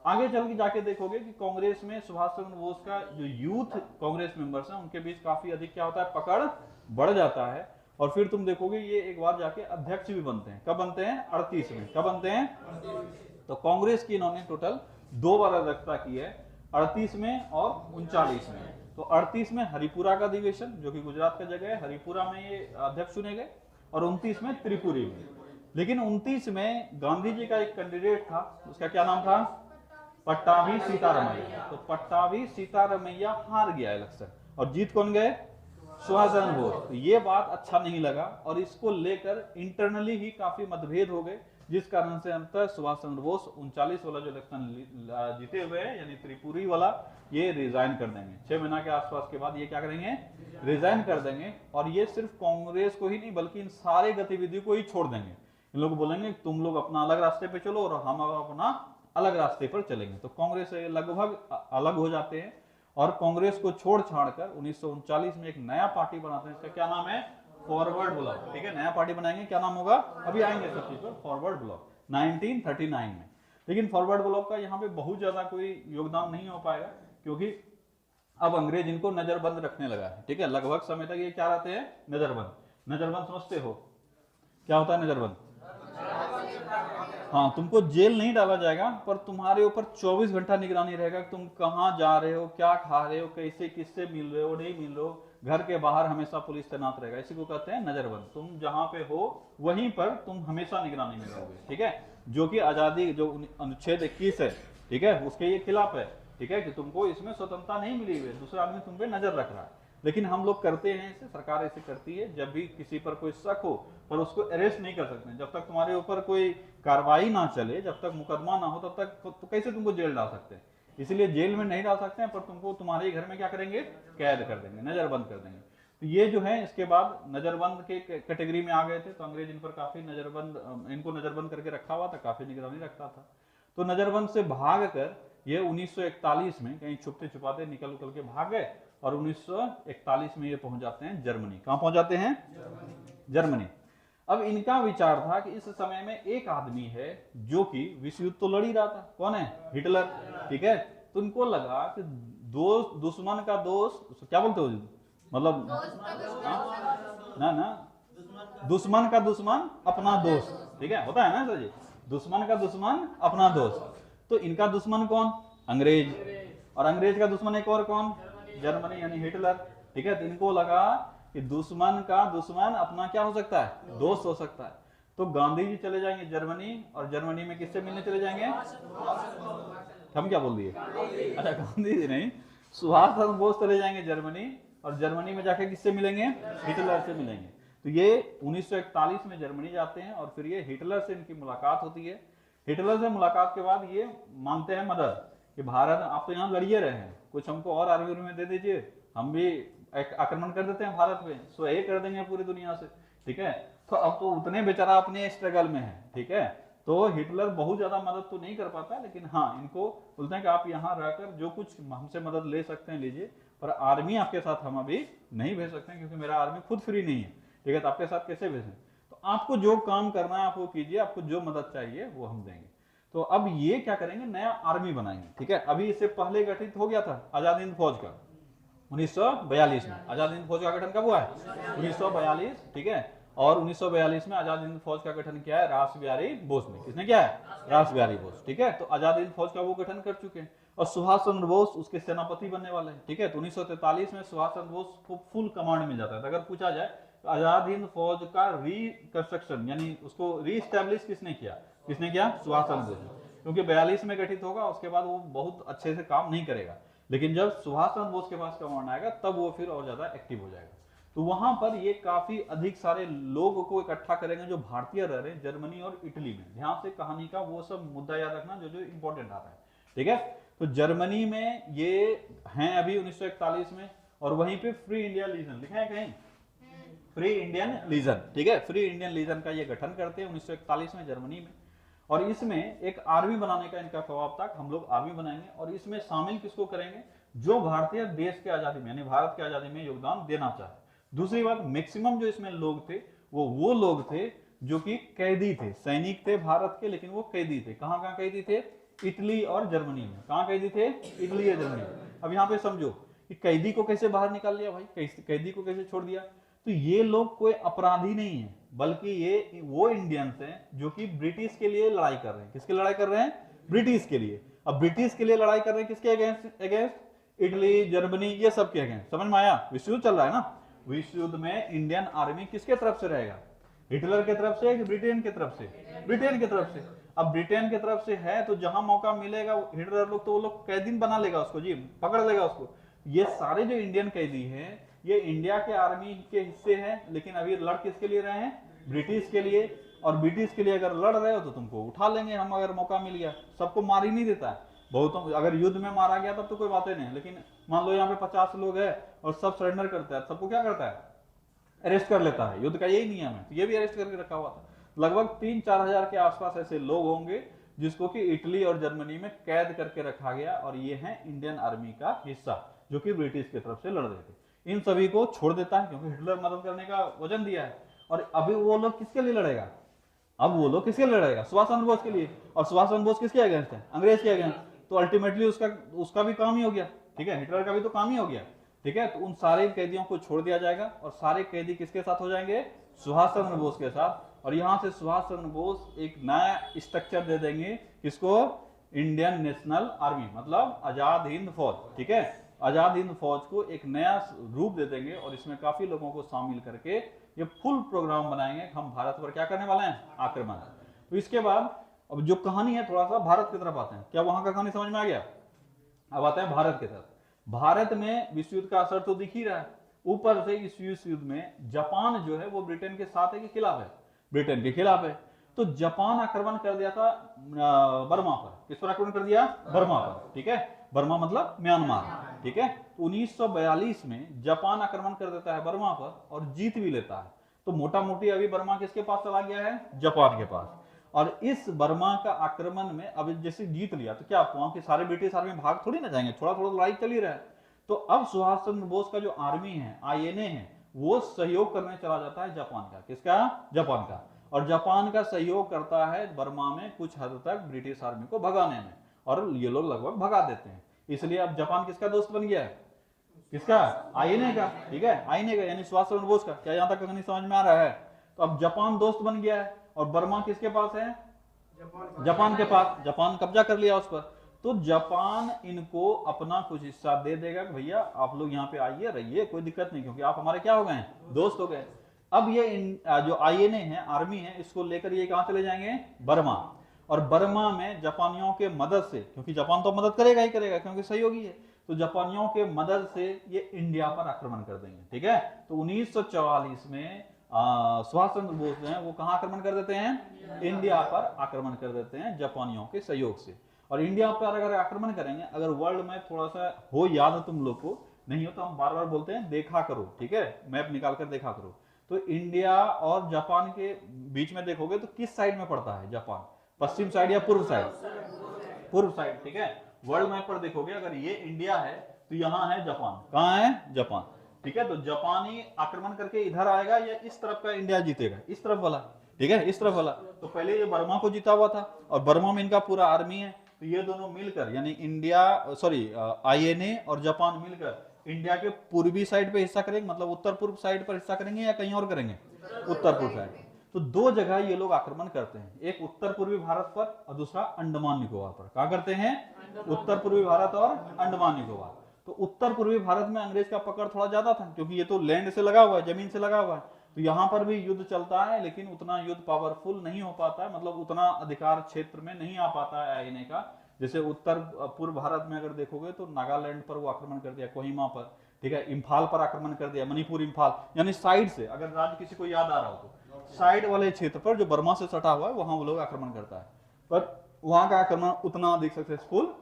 आगे चल के जाके देखोगे कि कांग्रेस में सुभाष चंद्र बोस का जो यूथ कांग्रेस मेंबर्स हैं उनके बीच काफी अधिक क्या होता है? पकड़ बढ़ जाता है। और फिर तुम देखोगे ये एक बार जाके अध्यक्ष भी बनते हैं। कब बनते हैं? 38 में। कब बनते हैं? तो कांग्रेस की इन्होंने टोटल 2 बार अध्यक्षता की है, 38 में और 39 में। तो 38 में हरिपुरा का अधिवेशन, जो कि गुजरात का जगह है, हरिपुरा में ये अध्यक्ष चुने गए, और 29 में त्रिपुरी में। लेकिन 29 में गांधी जी का एक कैंडिडेट था, उसका क्या नाम था? पट्टाभी सीतारमैया। तो पट्टाभी सीतारमैया हार गया इलेक्शन और जीत कौन गए? सुभाष चंद्र बोस। तो ये बात अच्छा नहीं लगा और इसको लेकर इंटरनली ही काफी मतभेद हो गए, जिस कारण से अंततः सुभाष चंद्र बोस 39 वाला जो इलेक्शन जीते हुए हैं, यानी त्रिपुरी वाला, ये रिजाइन कर देंगे। 6 महीना के आसपास के बाद ये क्या करेंगे? रिजाइन कर देंगे। और ये सिर्फ कांग्रेस को ही नहीं बल्कि इन सारे गतिविधियों को ही छोड़ देंगे। इन लोग बोलेंगे तुम लोग अपना अलग रास्ते पे चलो और हम अपना अलग रास्ते पर चलेंगे। तो कांग्रेस से लगभग अलग हो जाते हैं और कांग्रेस को छोड़ छाड़ कर 1939 में एक नया पार्टी बनाते हैं। इसका क्या नाम है? Forward block. ठीक है, नया पार्टी बनाएंगे। क्या नाम होगा? अभी आएंगे सब चीज पर। फॉरवर्ड ब्लॉक 1939 में। लेकिन फॉरवर्ड ब्लॉक का यहाँ पे बहुत ज्यादा कोई योगदान नहीं हो पाएगा, क्योंकि अब अंग्रेज इनको नजरबंद रखने लगा है। ठीक है, लगभग समय तक ये क्या रहते हैं? नजरबंद। नजरबंद समझते हो? क्या होता है नजरबंद? हाँ, तुमको जेल नहीं डाला जाएगा पर तुम्हारे ऊपर 24 घंटा निगरानी रहेगा। तुम कहाँ जा रहे हो, क्या खा रहे हो, कैसे किससे मिल रहे हो, नहीं मिल रहे हो, घर के बाहर हमेशा पुलिस तैनात रहेगा। इसी को कहते हैं नजरबंद। तुम जहां पे हो वहीं पर तुम हमेशा निगरानी में रहोगे। ठीक है, जो कि आजादी जो अनुच्छेद 21 है, ठीक है, उसके ये खिलाफ है। ठीक है, कि तुमको इसमें स्वतंत्रता नहीं मिली हुई है, दूसरा आदमी तुम पे नजर रख रहा है। लेकिन हम लोग करते हैं इसे, सरकार ऐसे करती है, जब भी किसी पर कोई शक हो पर उसको अरेस्ट नहीं कर सकते। जब तक तुम्हारे ऊपर कोई कार्रवाई ना चले, जब तक मुकदमा ना हो, तब तक तो कैसे तुमको जेल डाल सकते हैं? इसलिए जेल में नहीं डाल सकते हैं, पर तुमको तुम्हारे घर में क्या करेंगे? कैद कर देंगे, नजरबंद कर देंगे। तो ये जो है इसके बाद नजरबंद के कैटेगरी में आ गए थे। तो अंग्रेज इन पर काफी इनको नजरबंद करके रखा हुआ था, काफी निगरानी रखता था। तो नजरबंद से भाग कर ये 1941 में कहीं छुपते छुपाते निकल के भाग गए और 1941 में ये पहुंच जाते हैं जर्मनी। कहां पहुंच जाते हैं? जर्मनी। अब इनका विचार था कि इस समय में एक आदमी है जो कि विश्व युद्ध तो लड़ ही रहा था, कौन है? हिटलर, ठीक है। तो उनको लगा कि दोस्त दुश्मन का दोस्त, क्या बोलते हो मतलब, ना दुश्मन का दुश्मन अपना दोस्त, ठीक है, होता है ना सर जी, दुश्मन का दुश्मन अपना दोस्त। तो इनका दुश्मन कौन? अंग्रेज, और अंग्रेज का दुश्मन एक और कौन? जर्मनी यानी हिटलर, ठीक है। तो इनको लगा कि दुश्मन का दुश्मन अपना क्या हो सकता है? दोस्त हो सकता है। तो गांधी जी चले जाएंगे जर्मनी, और जर्मनी में किससे मिलने चले जाएंगे? हम क्या बोल दिए? अच्छा, गांधी जी नहीं, सुभाष चंद्र बोस चले जाएंगे जर्मनी, और जर्मनी में जाके किससे मिलेंगे? हिटलर से मिलेंगे। तो ये 1941 में जर्मनी जाते हैं, और फिर ये हिटलर से इनकी मुलाकात होती है। हिटलर से मुलाकात के बाद ये मांगते हैं मदद कि भारत, आप तो यहाँ लड़िए रहे हैं, कुछ हमको और आर्मी में दे दीजिए, हम भी आक्रमण कर देते हैं भारत पे, स्वयं कर देंगे पूरी दुनिया से, ठीक है। तो अब तो उतने बेचारा अपने स्ट्रगल में है, ठीक है। तो हिटलर बहुत ज्यादा मदद तो नहीं कर पाता, लेकिन हाँ, इनको बोलते हैं कि आप यहाँ रहकर जो कुछ हमसे मदद ले सकते हैं लीजिए, पर आर्मी आपके साथ हम अभी नहीं भेज सकते हैं, क्योंकि मेरा आर्मी खुद फ्री नहीं है, ठीक है। तो आपके साथ कैसे भेजें? तो आपको जो काम करना है आप वो कीजिए, आपको जो मदद चाहिए वो हम देंगे। तो अब ये क्या करेंगे? नया आर्मी बनाएंगे, ठीक है। अभी इससे पहले गठित हो गया था आजाद हिंद फौज का 1942 में। आजाद हिंद फौज का गठन कब हुआ है? 1942, ठीक है। और 1942 में आजाद हिंद फौज का गठन किया है रास बिहारी बोस ने। किसने किया है? रास बिहारी बोस, ठीक है। तो आजाद हिंद फौज का वो गठन कर चुके हैं, और सुभाष चंद्र बोस उसके सेनापति बनने वाले हैं, ठीक है। तो 1943 में सुभाष चंद्र बोस को फुल कमांड मिल जाता है। अगर पूछा जाए तो आजाद हिंद फौज का रिकंस्ट्रक्शन यानी उसको रीस्टैब्लिश किसने किया? किसने किया? सुभाष चंद्र बोस। क्योंकि 42 में गठित होगा, उसके बाद वो बहुत अच्छे से काम नहीं करेगा, लेकिन जब सुभाष चंद्र बोस के पास कमांड आएगा तब वो फिर और ज्यादा एक्टिव हो जाएगा। तो वहां पर ये काफी अधिक सारे लोगों को इकट्ठा करेंगे जो भारतीय रह रहे हैं जर्मनी और इटली में। ध्यान से कहानी का वो सब मुद्दा याद रखना जो जो इंपॉर्टेंट आ रहा है, ठीक है। तो जर्मनी में ये हैं अभी 1941 में, और वहीं पे फ्री इंडिया लीजन लिखा है कहीं, फ्री इंडियन लीजन, ठीक है। फ्री इंडियन लीजन का ये गठन करते हैं 1941 में जर्मनी में, और इसमें एक आर्मी बनाने का इनका ख्वाब था, हम लोग आर्मी बनाएंगे, और इसमें शामिल किसको करेंगे? जो भारतीय देश के आजादी में यानी भारत की आजादी में योगदान देना चाहे। दूसरी बात, मैक्सिमम जो इसमें लोग थे वो लोग थे जो कि कैदी थे, सैनिक थे भारत के, लेकिन वो कैदी थे। कहां कहां कैदी थे? इटली और जर्मनी में। कहां कैदी थे? इटली और जर्मनी में। अब यहाँ पे समझो कि कैदी को कैसे बाहर निकाल लिया भाई, कैदी को कैसे छोड़ दिया? तो ये लोग कोई अपराधी नहीं है, बल्कि ये वो इंडियंस हैं जो कि ब्रिटिश के लिए लड़ाई कर रहे हैं। किसके लड़ाई कर रहे हैं? ब्रिटिश के लिए। अब ब्रिटिश के लिए लड़ाई कर रहे हैं किसके अगेंस्ट? अगेंस्ट इटली, जर्मनी, ये सब के अगेंस्ट। समझ में आया? विश्व युद्ध चल रहा है ना, विश्व युद्ध में इंडियन आर्मी किसके तरफ से रहेगा? हिटलर के तरफ से कि ब्रिटेन के तरफ से? ब्रिटेन के तरफ से। अब ब्रिटेन के तरफ से है तो जहां मौका मिलेगा हिटलर लोग तो वो लोग कैदी बना लेगा उसको, जी पकड़ लेगा उसको। ये सारे जो इंडियन कैदी हैं ये इंडिया के आर्मी के हिस्से हैं, लेकिन अभी लड़ किसके लिए रहे हैं? ब्रिटिश के लिए। और ब्रिटिश के लिए अगर लड़ रहे हो तो तुमको उठा लेंगे हम, अगर मौका मिल गया। सबको मार ही नहीं देता है, बहुतों अगर युद्ध में मारा गया तब तो कोई बात नहीं, लेकिन मान लो यहाँ पे 50 लोग हैं और सब सरेंडर करता है, सबको क्या करता है? अरेस्ट कर लेता है। युद्ध का यही नियम है, तो ये भी अरेस्ट करके रखा हुआ था। लगभग 3-4 हजार के आसपास ऐसे लोग होंगे जिसको कि इटली और जर्मनी में कैद करके रखा गया, और ये है इंडियन आर्मी का हिस्सा जो कि ब्रिटिश की तरफ से लड़ रहे थे। इन सभी को छोड़ देता है क्योंकि हिटलर मदद करने का वचन दिया है। और अभी वो लोग किसके लिए लड़ेगा? अब वो लोग किसके लिए लड़ेगा? सुभाष चंद्र बोस के लिए। और सुभाष चंद्र बोस किसके अगेंस्ट है? अंग्रेज के अगेंस्ट। तो अल्टीमेटली उसका भी काम ही हो गया, ठीक है। हिटलर का भी तो काम ही हो गया, ठीक है। तो उन सारे कैदियों को छोड़ दिया जाएगा, और सारे कैदी किसके साथ हो जाएंगे? सुभाष चंद्र बोस के साथ। और यहां से सुभाष चंद्र बोस एक नया स्ट्रक्चर दे देंगे, किसको? इंडियन नेशनल आर्मी, मतलब आजाद हिंद फौज, ठीक है। आजाद हिंद फौज को एक नया रूप दे देंगे, और इसमें काफी लोगों को शामिल करके ये फुल प्रोग्राम बनाएंगे, हम भारत पर क्या करने वाले हैं? आक्रमण। तो इसके बाद अब जो कहानी है थोड़ा सा भारत की तरफ आते हैं। क्या वहां का कहानी समझ में आ गया? अब आते हैं भारत की तरफ। भारत में विश्व युद्ध का असर तो दिख ही रहा है। ऊपर से इस विश्व युद्ध में जापान जो है वो ब्रिटेन के साथ है कि खिलाफ है? ब्रिटेन के खिलाफ है। तो जापान आक्रमण कर दिया था बर्मा पर। किस पर आक्रमण कर दिया? बर्मा पर, ठीक है। बर्मा मतलब म्यांमार, ठीक है। 1942 में जापान आक्रमण कर देता है बर्मा पर और जीत भी लेता है। तो मोटा मोटी अभी बर्मा किसके पास चला गया है? जापान के पास। और इस बर्मा का आक्रमण में अब जैसे जीत लिया तो क्या वहां के सारे ब्रिटिश आर्मी भाग थोड़ी ना जाएंगे, थोड़ा थोड़ा लड़ाई चल ही रहा है। तो अब सुभाष चंद्र बोस का जो आर्मी है, आईएनए है, वो सहयोग करने चला जाता है जापान का। किसका? जापान का। और जापान का सहयोग करता है बर्मा में कुछ हद तक ब्रिटिश आर्मी को भगाने में, और ये लोग लगभग भगा देते हैं। इसलिए अब जापान किसका दोस्त बन गया है? किसका? आईएनए का। ठीक है, आईएनए का यानी सुभाष चंद्र बोस का। क्या यहां तक कहानी समझ में आ रहा है? तो अब जापान दोस्त बन गया है, और बर्मा किसके पास है? जापान के पास। जापान कब्जा कर लिया उस पर। तो जापान इनको अपना कुछ हिस्सा दे देगा कि भैया आप लोग यहाँ पे आइए, रहिए, कोई दिक्कत नहीं, क्योंकि आप हमारे क्या हो गए? दोस्त हो गए। अब ये जो आईएनए है, आर्मी है, इसको लेकर ये कहां चले जाएंगे? बर्मा। और बर्मा में जापानियों के मदद से, क्योंकि जापान तो मदद करेगा ही करेगा क्योंकि सहयोगी है, तो जापानियों के मदद से ये इंडिया पर आक्रमण कर देंगे। ठीक है, तो 1944 में सुभाष चंद्र बोस जो है वो कहां आक्रमण कर देते हैं? इंडिया पर आक्रमण कर देते हैं जापानियों के सहयोग से। और इंडिया पर अगर आक्रमण करेंगे, अगर वर्ल्ड में थोड़ा सा हो याद तुम लोग को, नहीं हो तो हम बार बार बोलते हैं देखा करो। ठीक है, मैप निकाल कर देखा करो। तो इंडिया और जापान के बीच में देखोगे तो किस साइड में पड़ता है जापान? पश्चिम साइड या पूर्व साइड? पूर्व साइड। ठीक है, वर्ल्ड मैप पर देखोगे अगर ये इंडिया है तो यहाँ है जापान। कहाँ है? जापान। ठीक है, तो जापानी आक्रमण करके इधर आएगा या इस तरफ का इंडिया जीतेगा? इस तरफ वाला। ठीक है, इस तरफ वाला। तो पहले ये बर्मा को जीता हुआ था, और बर्मा में इनका पूरा आर्मी है, तो ये दोनों मिलकर यानी आईएनए और जापान मिलकर इंडिया के पूर्वी साइड पे हिस्सा करेंगे, मतलब उत्तर पूर्व साइड पर हिस्सा करेंगे, या कहीं और करेंगे? उत्तर पूर्व साइड। तो दो जगह ये लोग आक्रमण करते हैं, एक उत्तर पूर्वी भारत पर और दूसरा अंडमान निकोबार पर। कहां करते हैं? उत्तर पूर्वी भारत और अंडमान निकोबार। तो उत्तर पूर्वी भारत में अंग्रेज का पकड़ थोड़ा ज्यादा था, क्योंकि ये तो लैंड से लगा हुआ है, जमीन से लगा हुआ है। तो यहां पर भी युद्ध चलता है, लेकिन उतना युद्ध पावरफुल नहीं हो पाता है, मतलब उतना अधिकार क्षेत्र में नहीं आ पाता है आईएनए का। जैसे उत्तर पूर्व भारत में अगर देखोगे तो नागालैंड पर वो आक्रमण कर दिया, कोहिमा पर। ठीक है, इम्फाल पर आक्रमण कर दिया, मणिपुर, इम्फाल, यानी साइड से, अगर राज्य किसी को याद आ रहा हो तो साइड वाले क्षेत्र पर जो बर्मा से सटा हुआ है वहां वो लोग आक्रमण करता है। पर वहां का आक्रमण उतना अधिक सक्सेसफुल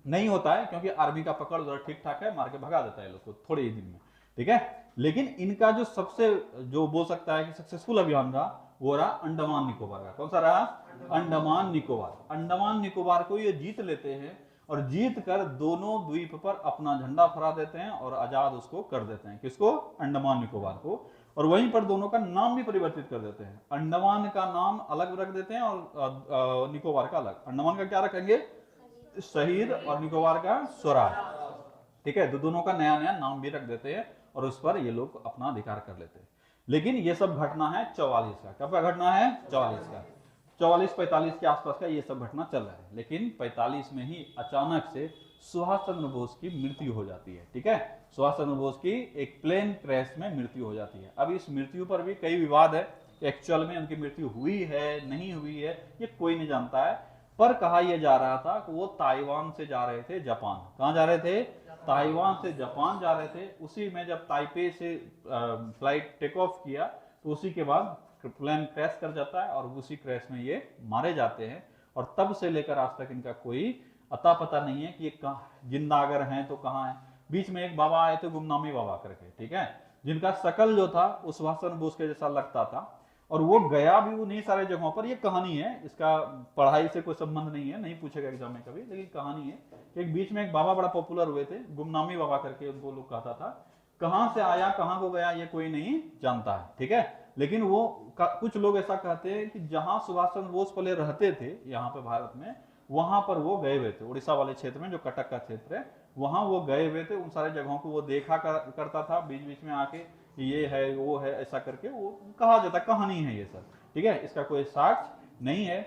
नहीं होता है, क्योंकि आर्मी का पकड़ जरा ठीक ठाक है, मार के भगा देता है लोग को थोड़े ही दिन में। ठीक है, लेकिन इनका जो सबसे जो बोल सकता है कि सक्सेसफुल अभियान रहा, वो रहा अंडमान निकोबार का। कौन सा रहा? अंडमान निकोबार। अंडमान निकोबार को ये जीत लेते हैं, और जीत कर दोनों द्वीप पर अपना झंडा फहरा देते हैं और आजाद उसको कर देते हैं। किसको? अंडमान निकोबार को। और वहीं पर दोनों का नाम भी परिवर्तित कर देते हैं, अंडमान का नाम अलग रख देते हैं और निकोबार का अलग। अंडमान का क्या रखेंगे? शहीद, और निकोबार का स्वराज। ठीक है, तो दोनों का नया नया नाम भी रख देते हैं, और उस पर ये लोग अपना अधिकार कर लेते हैं। लेकिन ये सब घटना है 44 का। कब का घटना है? 44 का। 44-45 के आसपास का ये सब घटना चल रहा है। लेकिन 45 में ही अचानक से सुभाष चंद्र बोस की मृत्यु हो जाती है। ठीक है, सुभाष चंद्र बोस की एक प्लेन क्रैश में मृत्यु हो जाती है। अब इस मृत्यु पर भी कई विवाद है, एक्चुअल में उनकी मृत्यु हुई है नहीं हुई है ये कोई नहीं जानता है। पर कहा यह जा रहा था कि वो ताइवान से जा रहे थे जापान। कहां जा रहे थे? ताइवान से जापान जा रहे थे। उसी में जब ताइपे से फ्लाइट टेक ऑफ किया तो उसी के बाद प्लेन क्रैश कर जाता है, और उसी क्रैश में ये मारे जाते हैं। और तब से लेकर आज तक इनका कोई अता पता नहीं है कि ये जिंदा अगर हैं तो कहाँ है। बीच में एक बाबा आए थे, गुमनामी बाबा करके, ठीक है, जिनका शकल जो था वो सुभाष चंद्र बोस के जैसा लगता था, और वो गया भी उन्हीं सारे जगहों पर। ये कहानी है, इसका पढ़ाई से कोई संबंध नहीं है, नहीं पूछेगा एग्जाम में कभी, लेकिन कहानी है। एक बीच में एक बाबा बड़ा पॉपुलर हुए थे, गुमनामी बाबा करके उनको लोग कहता था। कहां से आया कहां को गया ये कोई नहीं जानता है। ठीक है, लेकिन वो कुछ लोग ऐसा कहते हैं कि जहां सुभाष चंद्र बोस पहले रहते थे यहाँ पे भारत में, वहां पर वो गए हुए थे, उड़ीसा वाले क्षेत्र में जो कटक का क्षेत्र है, वहां वो गए हुए थे। उन सारे जगहों को वो देखा करता था, बीच बीच में आके ये है वो है ऐसा करके वो कहा जाता, कहानी है ये सब। ठीक है, इसका कोई साक्ष्य नहीं है।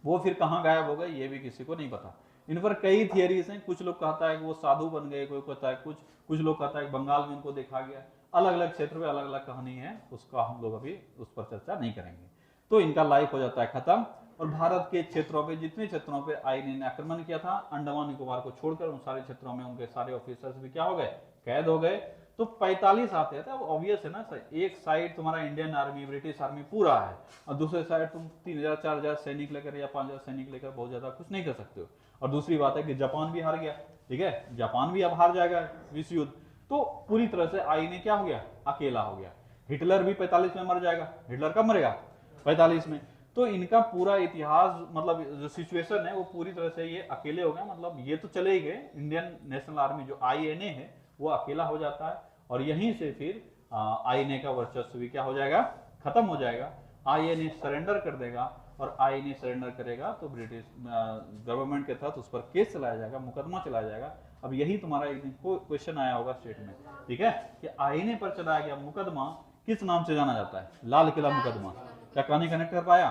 वो फिर कहाँ गायब हो गए ये भी किसी को नहीं पता। इन पर कई थियरीज हैं। कुछ लोग कहता है कि वो साधु बन गए, कोई कहता है कुछ लोग कहता है कि बंगाल में उनको देखा गया। अलग अलग क्षेत्र में अलग अलग कहानी है, उसका हम लोग अभी उस पर चर्चा नहीं करेंगे। तो इनका लाइफ हो जाता है खत्म। और भारत के क्षेत्रों पे, जितने क्षेत्रों पे आईएनए ने आक्रमण किया था, अंडमान निकोबार को छोड़कर उन सारे क्षेत्रों में उनके सारे ऑफिसर्स भी क्या हो गए? कैद हो गए। तो 45 आते हैं, अब ऑब्वियस है ना सर, एक साइड तुम्हारा इंडियन आर्मी, ब्रिटिश आर्मी पूरा है, और दूसरे साइड तुम 3000-4000 सैनिक लेकर या 5000 सैनिक लेकर बहुत ज्यादा कुछ नहीं कर सकते हो। और दूसरी बात है कि जापान भी हार गया। ठीक है, जापान भी अब हार जाएगा विश्व युद्ध। तो पूरी तरह से आईएनए क्या हो गया? अकेला हो गया। हिटलर भी 45 में मर जाएगा। हिटलर कब मरेगा? 45 में। तो इनका पूरा इतिहास, मतलब जो सिचुएशन है वो पूरी तरह से ये अकेले हो गए, मतलब ये तो चले ही गए, इंडियन नेशनल आर्मी जो आईएनए है वो अकेला हो जाता है, और यहीं से फिर आईएनए का वर्चस्व भी क्या हो जाएगा, खत्म हो जाएगा। आईएनए सरेंडर कर देगा, और आईएनए सरेंडर करेगा तो ब्रिटिश गवर्नमेंट के तहत उस पर केस चलाया जाएगा, मुकदमा चलाया जाएगा। अब यही तुम्हारा एक दिन क्वेश्चन आया होगा स्टेट में, ठीक है, कि आईएनए पर चलाया गया मुकदमा किस नाम से जाना जाता है, लाल किला मुकदमा। क्या कहानी कनेक्ट कर पाया?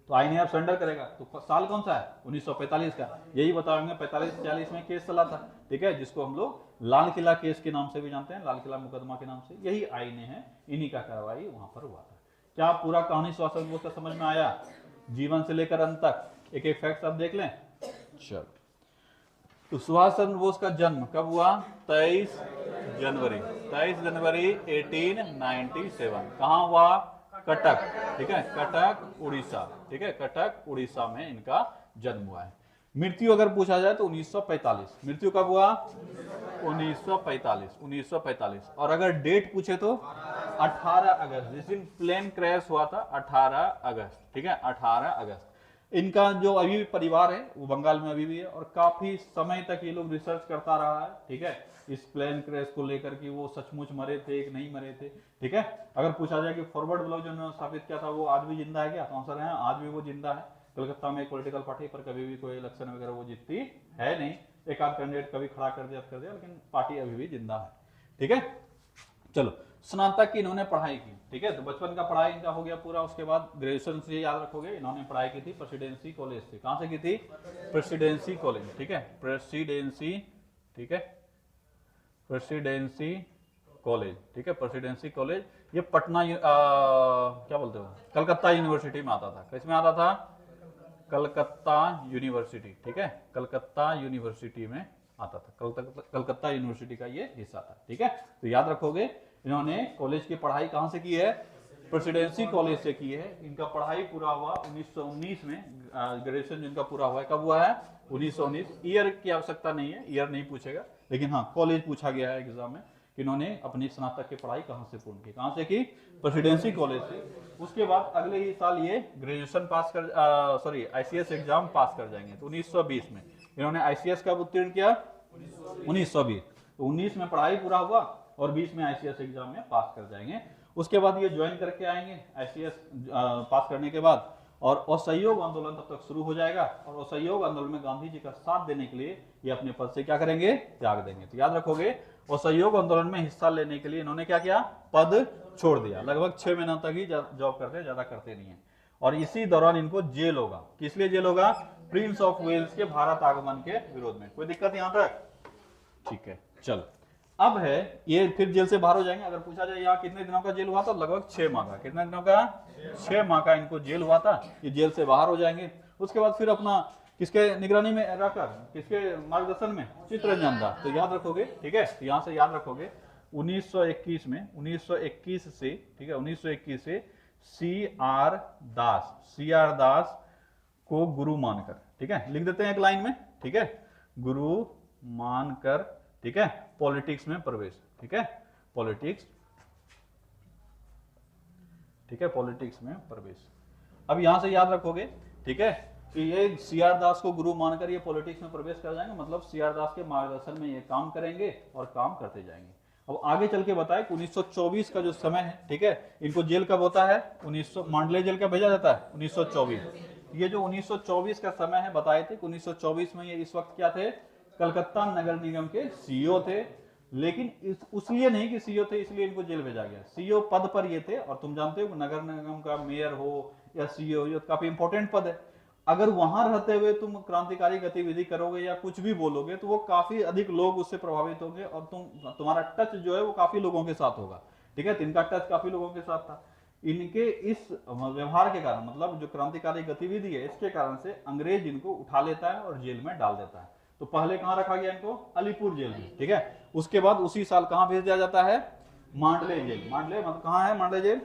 तो आईएनए अब सरेंडर करेगा, तो साल कौन सा है, 1945 का, यही बताएंगे 45-46 में केस चला था, ठीक है, जिसको हम लोग लाल किला केस के नाम से भी जानते हैं, लाल किला मुकदमा के नाम से, यही आईएनए है, इन्हीं का कार्रवाई वहां पर हुआ था। क्या पूरा कहानी सुभाष चंद्र बोस का समझ में आया, जीवन से लेकर अंत तक? एक एक फैक्ट आप देख लें। चलो, तो सुभाष चंद्र बोस का जन्म कब हुआ? 23 जनवरी 1897। कहाँ हुआ? कटक, ठीक है, कटक उड़ीसा, ठीक है, कटक उड़ीसा में इनका जन्म हुआ है। मृत्यु अगर पूछा जाए तो 1945। मृत्यु कब हुआ? 1945। और अगर डेट पूछे तो 18 अगस्त, जिस दिन प्लेन क्रैश हुआ था 18 अगस्त, ठीक है, 18 अगस्त। इनका जो अभी भी परिवार है वो बंगाल में अभी भी है, और काफी समय तक ये लोग रिसर्च करता रहा है, ठीक है, इस प्लेन क्रैश को लेकर कि वो सचमुच मरे थे कि नहीं मरे थे, ठीक है। अगर पूछा जाए कि फॉरवर्ड ब्लॉक जो उन्होंने स्थापित किया था वो आज भी जिंदा है क्या, तो आंसर है आज भी वो जिंदा है। कलकत्ता में एक पॉलिटिकल पार्टी पर कभी भी कोई इलेक्शन वगैरह वो जीतती है नहीं, एक आध कैंडिडेट कभी खड़ा कर दिया, लेकिन पार्टी अभी भी जिंदा है, ठीक है। चलो, स्नातक की इन्होंने पढ़ाई की, ठीक है, तो बचपन का पढ़ाई इनका हो गया पूरा। उसके बाद ग्रेजुएशन से याद रखोगे, इन्होंने पढ़ाई की थी प्रेसिडेंसी कॉलेज से। कहां से की थी? प्रेसिडेंसी कॉलेज, ठीक है, प्रेसिडेंसी, ठीक है, प्रेसिडेंसी कॉलेज, ठीक है, प्रेसिडेंसी कॉलेज। ये पटना क्या बोलते हो, कलकत्ता यूनिवर्सिटी में आता था। किसमें आता था? कलकत्ता यूनिवर्सिटी, ठीक है, कलकत्ता यूनिवर्सिटी में आता था। कलकत्ता यूनिवर्सिटी का ये हिस्सा था, ठीक है। तो याद रखोगे, इन्होंने कॉलेज की पढ़ाई कहां से की है? प्रेसिडेंसी कॉलेज से की है। इनका पढ़ाई पूरा हुआ 1919 में, ग्रेजुएशन जिनका पूरा हुआ है कब हुआ है? 1919। ईयर की आवश्यकता नहीं है, ईयर नहीं पूछेगा, लेकिन हाँ कॉलेज पूछा गया है एग्जाम में, इन्होंने अपनी स्नातक की पढ़ाई कहां से पूर्ण की? कहां से की? प्रेसिडेंसी कॉलेज से। उसके बाद अगले ही साल ये ग्रेजुएशन पास कर आईसीएस एग्जाम पास कर जाएंगे। तो 1920 में इन्होंने आईसीएस कब उत्तीर्ण किया? 1920। तो 19 में पढ़ाई पूरा हुआ और 20 में आईसीएस एग्जाम में पास कर जाएंगे। उसके बाद ये ज्वाइन करके आएंगे आईसीएस पास करने के बाद, और असहयोग आंदोलन तब तक शुरू हो जाएगा, और असहयोग आंदोलन में गांधी जी का साथ देने के लिए ये अपने पद से क्या करेंगे? त्याग देंगे। तो याद रखोगे, असहयोग आंदोलन में हिस्सा लेने के लिए इन्होंने क्या किया? पद छोड़ दिया। लगभग 6 महीना तक ही जॉब करते, ज्यादा करते नहीं है। और इसी दौरान इनको जेल होगा। किस लिए जेल होगा? प्रिंस ऑफ वेल्स के भारत आगमन के विरोध में। कोई दिक्कत यहां तक? ठीक है, चलो। अब है ये फिर जेल से बाहर हो जाएंगे। अगर पूछा जाए यहाँ कितने दिनों का जेल हुआ था? लगभग 6 माह का। कितने दिनों का? 6 माह का इनको जेल हुआ था। ये जेल से बाहर हो जाएंगे। उसके बाद फिर अपना किसके निगरानी में रहकर, किसके मार्गदर्शन में? चित्तरंजन दास। तो याद रखोगे, ठीक है, तो यहाँ से याद रखोगे 1921 में, 1921 से, ठीक है, 1921 से CR दास को गुरु मानकर, ठीक है, लिख देते हैं एक लाइन में, ठीक है, गुरु मानकर, ठीक है, पॉलिटिक्स में प्रवेश, ठीक है, पॉलिटिक्स, ठीक है, पॉलिटिक्स में प्रवेश। अब यहां से याद रखोगे, ठीक है, कि ये CR दास को गुरु मानकर ये पॉलिटिक्स में प्रवेश कर जाएंगे, मतलब CR दास के मार्गदर्शन में ये काम करेंगे और काम करते जाएंगे। अब आगे चल के बताए 1924 का जो समय है, ठीक है, इनको जेल कब होता है? 1900 मांडले जेल का भेजा जाता है 1924। ये जो 1924 का समय है, बताए थे 1924 में ये इस वक्त क्या थे? कलकत्ता नगर निगम के सीईओ थे। लेकिन उसलिए नहीं कि सीईओ थे इसलिए इनको जेल भेजा गया। सीईओ पद पर ये थे, और तुम जानते हो नगर निगम का मेयर हो या सीईओ, ये काफी इंपॉर्टेंट पद है। अगर वहां रहते हुए तुम क्रांतिकारी गतिविधि करोगे या कुछ भी बोलोगे तो वो काफी अधिक लोग उससे प्रभावित होंगे, और तुम्हारा टच जो है वो काफी लोगों के साथ होगा, ठीक है। इनका टच काफी लोगों के साथ था। इनके इस व्यवहार के कारण, मतलब जो क्रांतिकारी गतिविधि है, इसके कारण से अंग्रेज इनको उठा लेता है और जेल में डाल देता है। तो पहले कहां रखा गया इनको? अलीपुर जेल में, ठीक है। उसके बाद उसी साल कहां भेज दिया जाता है? मांडले जेल। मांडले मतलब कहां है मांडले जेल?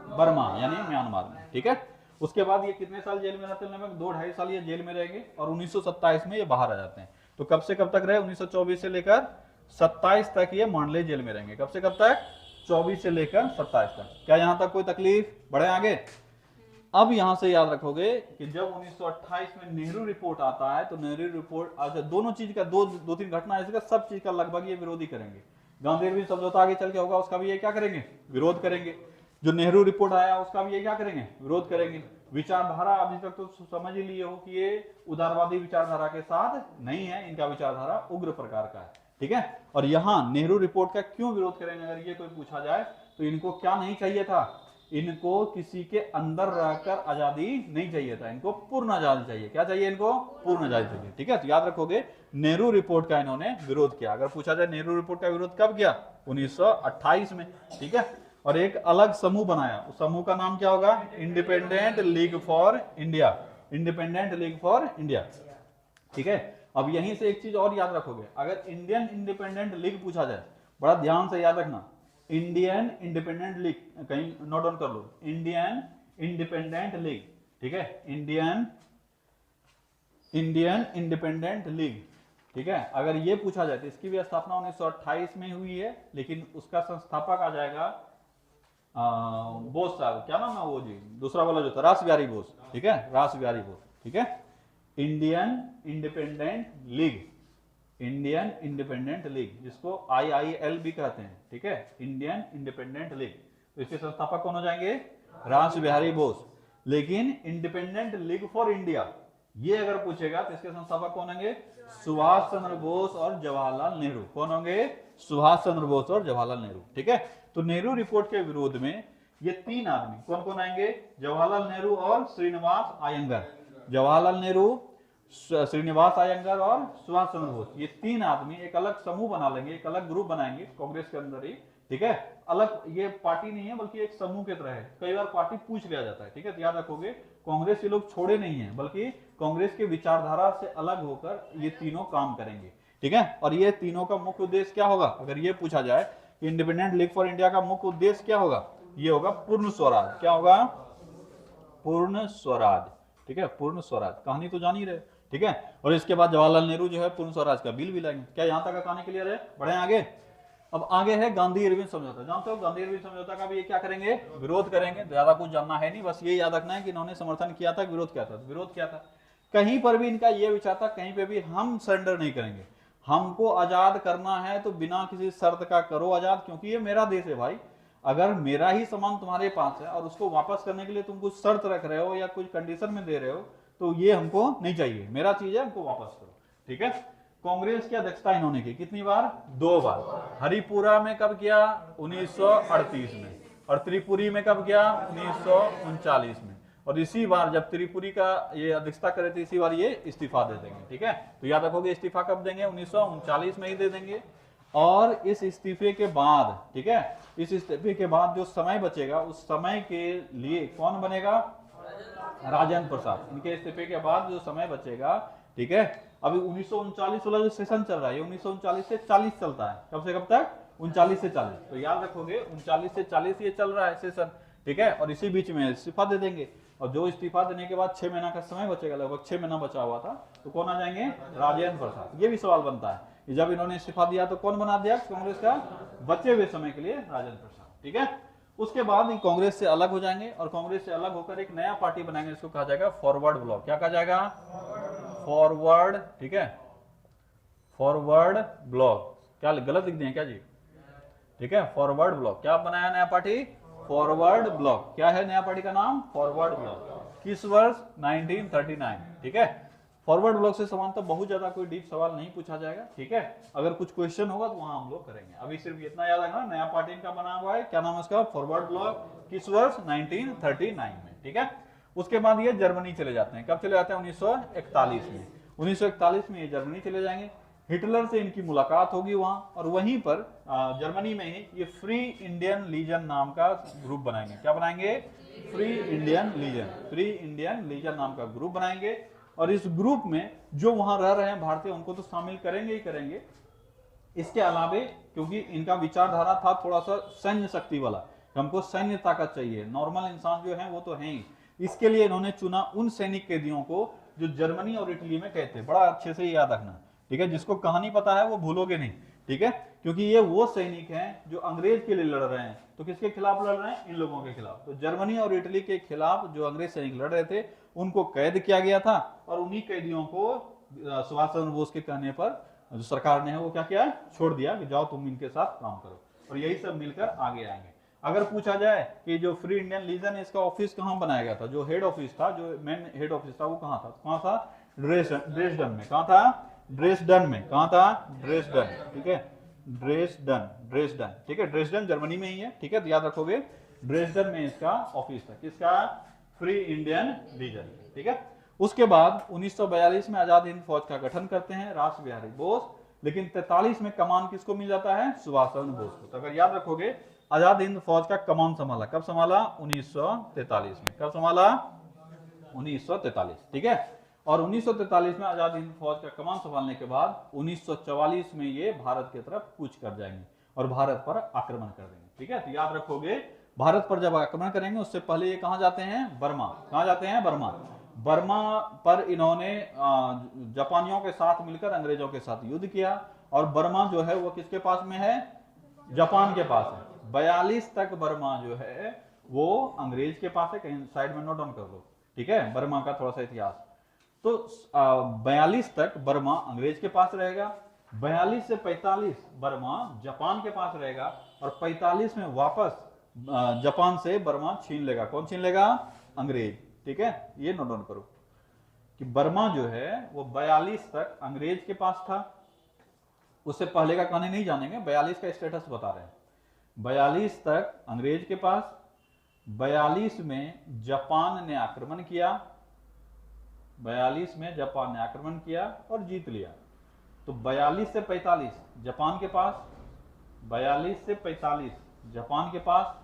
बर्मा यानी म्यांमार में, ठीक है। उसके बाद ये कितने साल जेल में रहते हैं? लगभग 2-2.5 साल ये जेल में रहेंगे, और 1927 में ये बाहर आ जाते हैं। तो कब से कब तक रहे? 1924 से लेकर 27 तक ये मांडले जेल में रहेंगे। कब से कब तक? 24 से लेकर 27 तक। क्या यहाँ तक कोई तकलीफ? बढ़े आगे? अब यहां से याद रखोगे कि जब 1928 में नेहरू रिपोर्ट आता है तो नेहरू रिपोर्ट, अच्छा दोनों चीज का दो तीन घटना ऐसे सब चीज का लगभग ये विरोधी करेंगे। गांधी इरविन समझौता आगे चल के होगा, उसका भी ये क्या करेंगे, विरोध करेंगे। जो नेहरू रिपोर्ट आया उसका भी ये क्या करेंगे, विरोध करेंगे। विचारधारा अभी तक तो समझ ही लिए हो कि ये उदारवादी विचारधारा के साथ नहीं है, इनका विचारधारा उग्र प्रकार का है, ठीक है। और यहाँ नेहरू रिपोर्ट का क्यों विरोध करेंगे, अगर ये कोई पूछा जाए तो इनको क्या नहीं चाहिए था, इनको किसी के अंदर रहकर आजादी नहीं चाहिए था, इनको पूर्ण आजादी चाहिए। क्या चाहिए इनको, पूर्ण आजादी चाहिए, ठीक है। तो याद रखोगे नेहरू रिपोर्ट का इन्होंने विरोध किया। अगर पूछा जाए नेहरू रिपोर्ट का विरोध कब किया, 1928 में, ठीक है। और एक अलग समूह बनाया, उस समूह का नाम क्या होगा, independent league for India, independent league for India, ठीक है। अब यहीं से एक चीज और याद रखोगे, अगर इंडियन इंडिपेंडेंट लीग पूछा जाए, बड़ा ध्यान से याद रखना, इंडियन इंडिपेंडेंट लीग, कहीं नोट डाउन कर लो, इंडियन इंडिपेंडेंट लीग, ठीक है, इंडियन इंडिपेंडेंट लीग, ठीक है। अगर ये पूछा जाए तो इसकी भी स्थापना 1928 में हुई है, लेकिन उसका संस्थापक आ जाएगा बोस साहब, क्या नाम है वो जी, दूसरा वाला जो था, रास बिहारी बोस, ठीक है, रास बिहारी बोस, ठीक है। Indian independent league, Indian independent league, जिसको IIL भी कहते हैं, ठीक है, इंडियन इंडिपेंडेंट लीग। तो इसके संस्थापक कौन हो जाएंगे, रास बिहारी बोस। लेकिन इंडिपेंडेंट लीग फॉर इंडिया ये अगर पूछेगा तो इसके संस्थापक कौन होंगे, सुभाष चंद्र बोस और जवाहरलाल नेहरू। कौन होंगे, सुभाष चंद्र बोस और जवाहरलाल नेहरू, ठीक है। तो नेहरू रिपोर्ट के विरोध में ये तीन आदमी कौन कौन आएंगे, जवाहरलाल नेहरू और श्रीनिवास अयंगर, जवाहरलाल नेहरू, श्रीनिवास अयंगर और सुभाष चंद्र बोस, ये तीन आदमी एक अलग समूह बना लेंगे, एक अलग ग्रुप बनाएंगे कांग्रेस के अंदर ही, ठीक है। अलग ये पार्टी नहीं है बल्कि एक समूह की तरह है, कई बार पार्टी पूछ लिया जाता है, ठीक है। तो याद रखोगे कांग्रेस ये लोग छोड़े नहीं है, बल्कि कांग्रेस के विचारधारा से अलग होकर ये तीनों काम करेंगे, ठीक है। और ये तीनों का मुख्य उद्देश्य क्या होगा, अगर ये पूछा जाए कि इंडिपेंडेंट लीग फॉर इंडिया का मुख्य उद्देश्य क्या होगा, ये होगा पूर्ण स्वराज। क्या होगा, पूर्ण स्वराज, ठीक है, पूर्ण स्वराज। कहानी तो जान ही रहे, ठीक है। और इसके बाद जवाहरलाल नेहरू जो है पूर्ण स्वराज का बिल भी लाएंगे। क्या यहाँ तक का कहानी क्लियर है, बढ़े आगे। अब आगे है गांधी इरविन समझौता, जानते हो गांधी इरविन समझौता का भी ये क्या करेंगे, विरोध करेंगे। ज्यादा कुछ जानना है नहीं, बस ये याद रखना है कि इन्होंने समर्थन किया था, विरोध किया था। विरोध किया था, कहीं पर भी इनका ये विचार था, कहीं पे भी हम सरेंडर नहीं करेंगे, हमको आजाद करना है तो बिना किसी शर्त का करो आजाद, क्योंकि ये मेरा देश है भाई। अगर मेरा ही सामान तुम्हारे पास है और उसको वापस करने के लिए तुम कुछ शर्त रख रहे हो या कुछ कंडीशन में दे रहे हो, तो ये हमको नहीं चाहिए, मेरा चीज है, हमको वापस करो, ठीक है। कांग्रेस की अध्यक्षता इन्होंने की कितनी बार, 2 बार। हरिपुरा में कब किया, 1938 में, और त्रिपुरी में कब किया, 1939 में। और इसी बार जब त्रिपुरी का ये अध्यक्षता करे थे, इसी बार ये इस्तीफा दे देंगे, ठीक है। तो याद रखोगे इस्तीफा कब देंगे, 1939 में ही दे देंगे। और इस इस्तीफे के बाद, ठीक है, इस इस्तीफे के बाद जो समय बचेगा उस समय के लिए कौन बनेगा, राजेंद्र प्रसाद। इनके इस्तीफे के बाद जो समय बचेगा, ठीक है। अभी 1939 वाला जो सेशन चल रहा है, 1939 से 40 चलता है, कब से कब तक, 39 से 40। तो याद रखोगे 39 से 40 ये चल रहा है सेशन, ठीक है। और इसी बीच में इस्तीफा दे देंगे, और जो इस्तीफा देने के बाद 6 महीना का समय बचेगा, लगभग 6 महीना बचा हुआ था, तो कौन आ जाएंगे, राजेंद्र प्रसाद। ये भी सवाल बनता है, जब इन्होंने इस्तीफा दिया तो कौन बना दिया कांग्रेस का, बचे हुए समय के लिए राजेंद्र प्रसाद, ठीक है। उसके बाद कांग्रेस से अलग हो जाएंगे, और कांग्रेस से अलग होकर एक नया पार्टी बनाएंगे, इसको कहा जाएगा फॉरवर्ड ब्लॉक। क्या कहा जाएगा, फॉरवर्ड, ठीक है, फॉरवर्ड ब्लॉक। क्या गलत लिख दिए क्या जी, ठीक है, फॉरवर्ड ब्लॉक। क्या बनाया नया पार्टी, फॉरवर्ड ब्लॉक। क्या है नया पार्टी का नाम, फॉरवर्ड ब्लॉक। किस वर्ष, 1939, ठीक है। फॉरवर्ड ब्लॉक से सवाल तो बहुत ज्यादा कोई डीप सवाल नहीं पूछा जाएगा, ठीक है। अगर कुछ क्वेश्चन होगा तो वहां हम लोग करेंगे। अभी सिर्फ इतना याद रखना, नया पार्टी का बना हुआ है, क्या नाम है उसका, फॉरवर्ड ब्लॉक। किस वर्ष, 1939 में, ठीक है। उसके बाद ये जर्मनी चले जाते हैं, कब चले जाते हैं, 1941 में। 1941 में ये जर्मनी चले जाएंगे, हिटलर से इनकी मुलाकात होगी वहां, और वहीं पर जर्मनी में ही ये फ्री इंडियन लीजन नाम का ग्रुप बनाएंगे। क्या बनाएंगे, free Indian legion, free Indian legion नाम का ग्रुप बनाएंगे। और इस ग्रुप में जो वहां रह रहे हैं भारतीय, उनको तो शामिल करेंगे ही करेंगे। इसके अलावे क्योंकि इनका विचारधारा था थोड़ा सा सैन्य शक्ति वाला, हमको सैन्य ताकत चाहिए, नॉर्मल इंसान जो है वो तो है ही। इसके लिए इन्होंने चुना उन सैनिक कैदियों को जो जर्मनी और इटली में कहते, बड़ा अच्छे से याद रखना, ठीक है, जिसको कहानी पता है वो भूलोगे नहीं, ठीक है, क्योंकि ये वो सैनिक हैं जो अंग्रेज के लिए लड़ रहे हैं। तो किसके खिलाफ लड़ रहे हैं? इन लोगों के खिलाफ। तो जर्मनी और इटली के खिलाफ जो अंग्रेज सैनिक लड़ रहे थे उनको कैद किया गया था, और उन्हीं कैदियों को सुभाष चंद्र बोस के कहने पर जो सरकार ने है वो क्या किया, छोड़ दिया कि जाओ तुम इनके साथ काम करो, और यही सब मिलकर आगे आएंगे। अगर पूछा जाए कि जो फ्री इंडियन लीजन इसका ऑफिस कहाँ बनाया गया था, जो हेड ऑफिस था, जो मेन हेड ऑफिस था, वो कहाँ था? कहाँ था? ड्रेसडन में। कहाँ था? ड्रेसडन में। कहाँ था? ड्रेसडन, ठीक है, ड्रेसडन, ठीक है, ड्रेसडन जर्मनी में ही है, ठीक है, तो याद रखोगे ड्रेसडन में इसका ऑफिस था। किसका? फ्री इंडियन लीजन, ठीक है। उसके बाद 1942 में आजाद हिंद फौज का गठन करते हैं राष्ट्र बिहारी बोस, लेकिन 43 में कमान किसको मिल जाता है? सुभाष चंद्र बोस को। तो अगर याद रखोगे आजाद हिंद फौज का कमान संभाला कब संभाला? 1943 में। कब संभाला? 1943, ठीक है। और 1943 में आजाद हिंद फौज का कमान संभालने के बाद 1944 में ये भारत की तरफ कूच कर जाएंगे और भारत पर आक्रमण कर देंगे, ठीक है। तो याद रखोगे भारत पर जब आक्रमण करेंगे उससे पहले ये कहां जाते हैं? बर्मा। कहां जाते हैं? बर्मा। बर्मा पर इन्होंने जापानियों के साथ मिलकर अंग्रेजों के साथ युद्ध किया, और बर्मा जो है वो किसके पास में है? जापान के पास है। 42 तक बर्मा जो है वो अंग्रेज के पास है। कहीं साइड में नोट डाउन कर लो, ठीक है, बर्मा का थोड़ा सा इतिहास। तो 42 तक बर्मा अंग्रेज के पास रहेगा, 42 से 45 बर्मा जापान के पास रहेगा, और 45 में वापस जापान से बर्मा छीन लेगा। कौन छीन लेगा? अंग्रेज, ठीक है। ये नोट डाउन करो कि बर्मा जो है वो 42 तक अंग्रेज के पास था। उससे पहले का कहानी नहीं जानेंगे, 42 का स्टेटस बता रहे हैं। 42 तक अंग्रेज के पास, 42 में जापान ने आक्रमण किया, 42 में जापान ने आक्रमण किया और जीत लिया। तो 42 से 45 जापान के पास, 42 से 45 जापान के पास,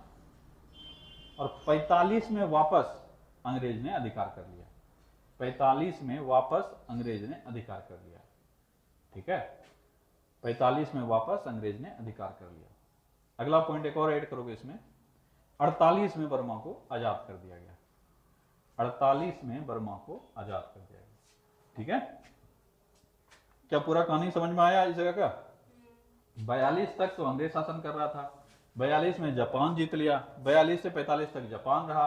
और 45 में वापस अंग्रेज ने अधिकार कर लिया। 45 में वापस अंग्रेज ने अधिकार कर लिया, ठीक है, 45 में वापस अंग्रेज ने अधिकार कर लिया। अगला पॉइंट एक और ऐड करोगे इसमें, 48 में बर्मा को आजाद कर दिया गया। 48 में बर्मा को आजाद कर दिया गया, ठीक है। क्या पूरा कहानी समझ में आया इस जगह का? 42 तक तो अंग्रेज शासन कर रहा था, 42 में जापान जीत लिया, 42 से 45 तक जापान रहा,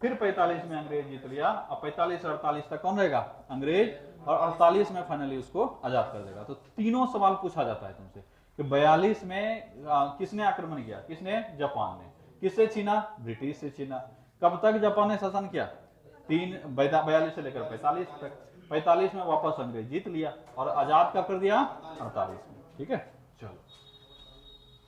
फिर 45 में अंग्रेज जीत लिया, अब 45 से 48 तक कौन रहेगा? अंग्रेज, और 48 में फाइनली उसको आजाद कर देगा। तो तीनों सवाल पूछा जाता है तुमसे कि 42 में किसने आक्रमण किया? किसने? जापान ने। किससे छीना? ब्रिटिश से छीना। कब तक जापान ने शासन किया? 42 से लेकर 45 तक। 45 में वापस अंग्रेज जीत लिया, और आजाद कब कर दिया? 48 में, ठीक है। चलो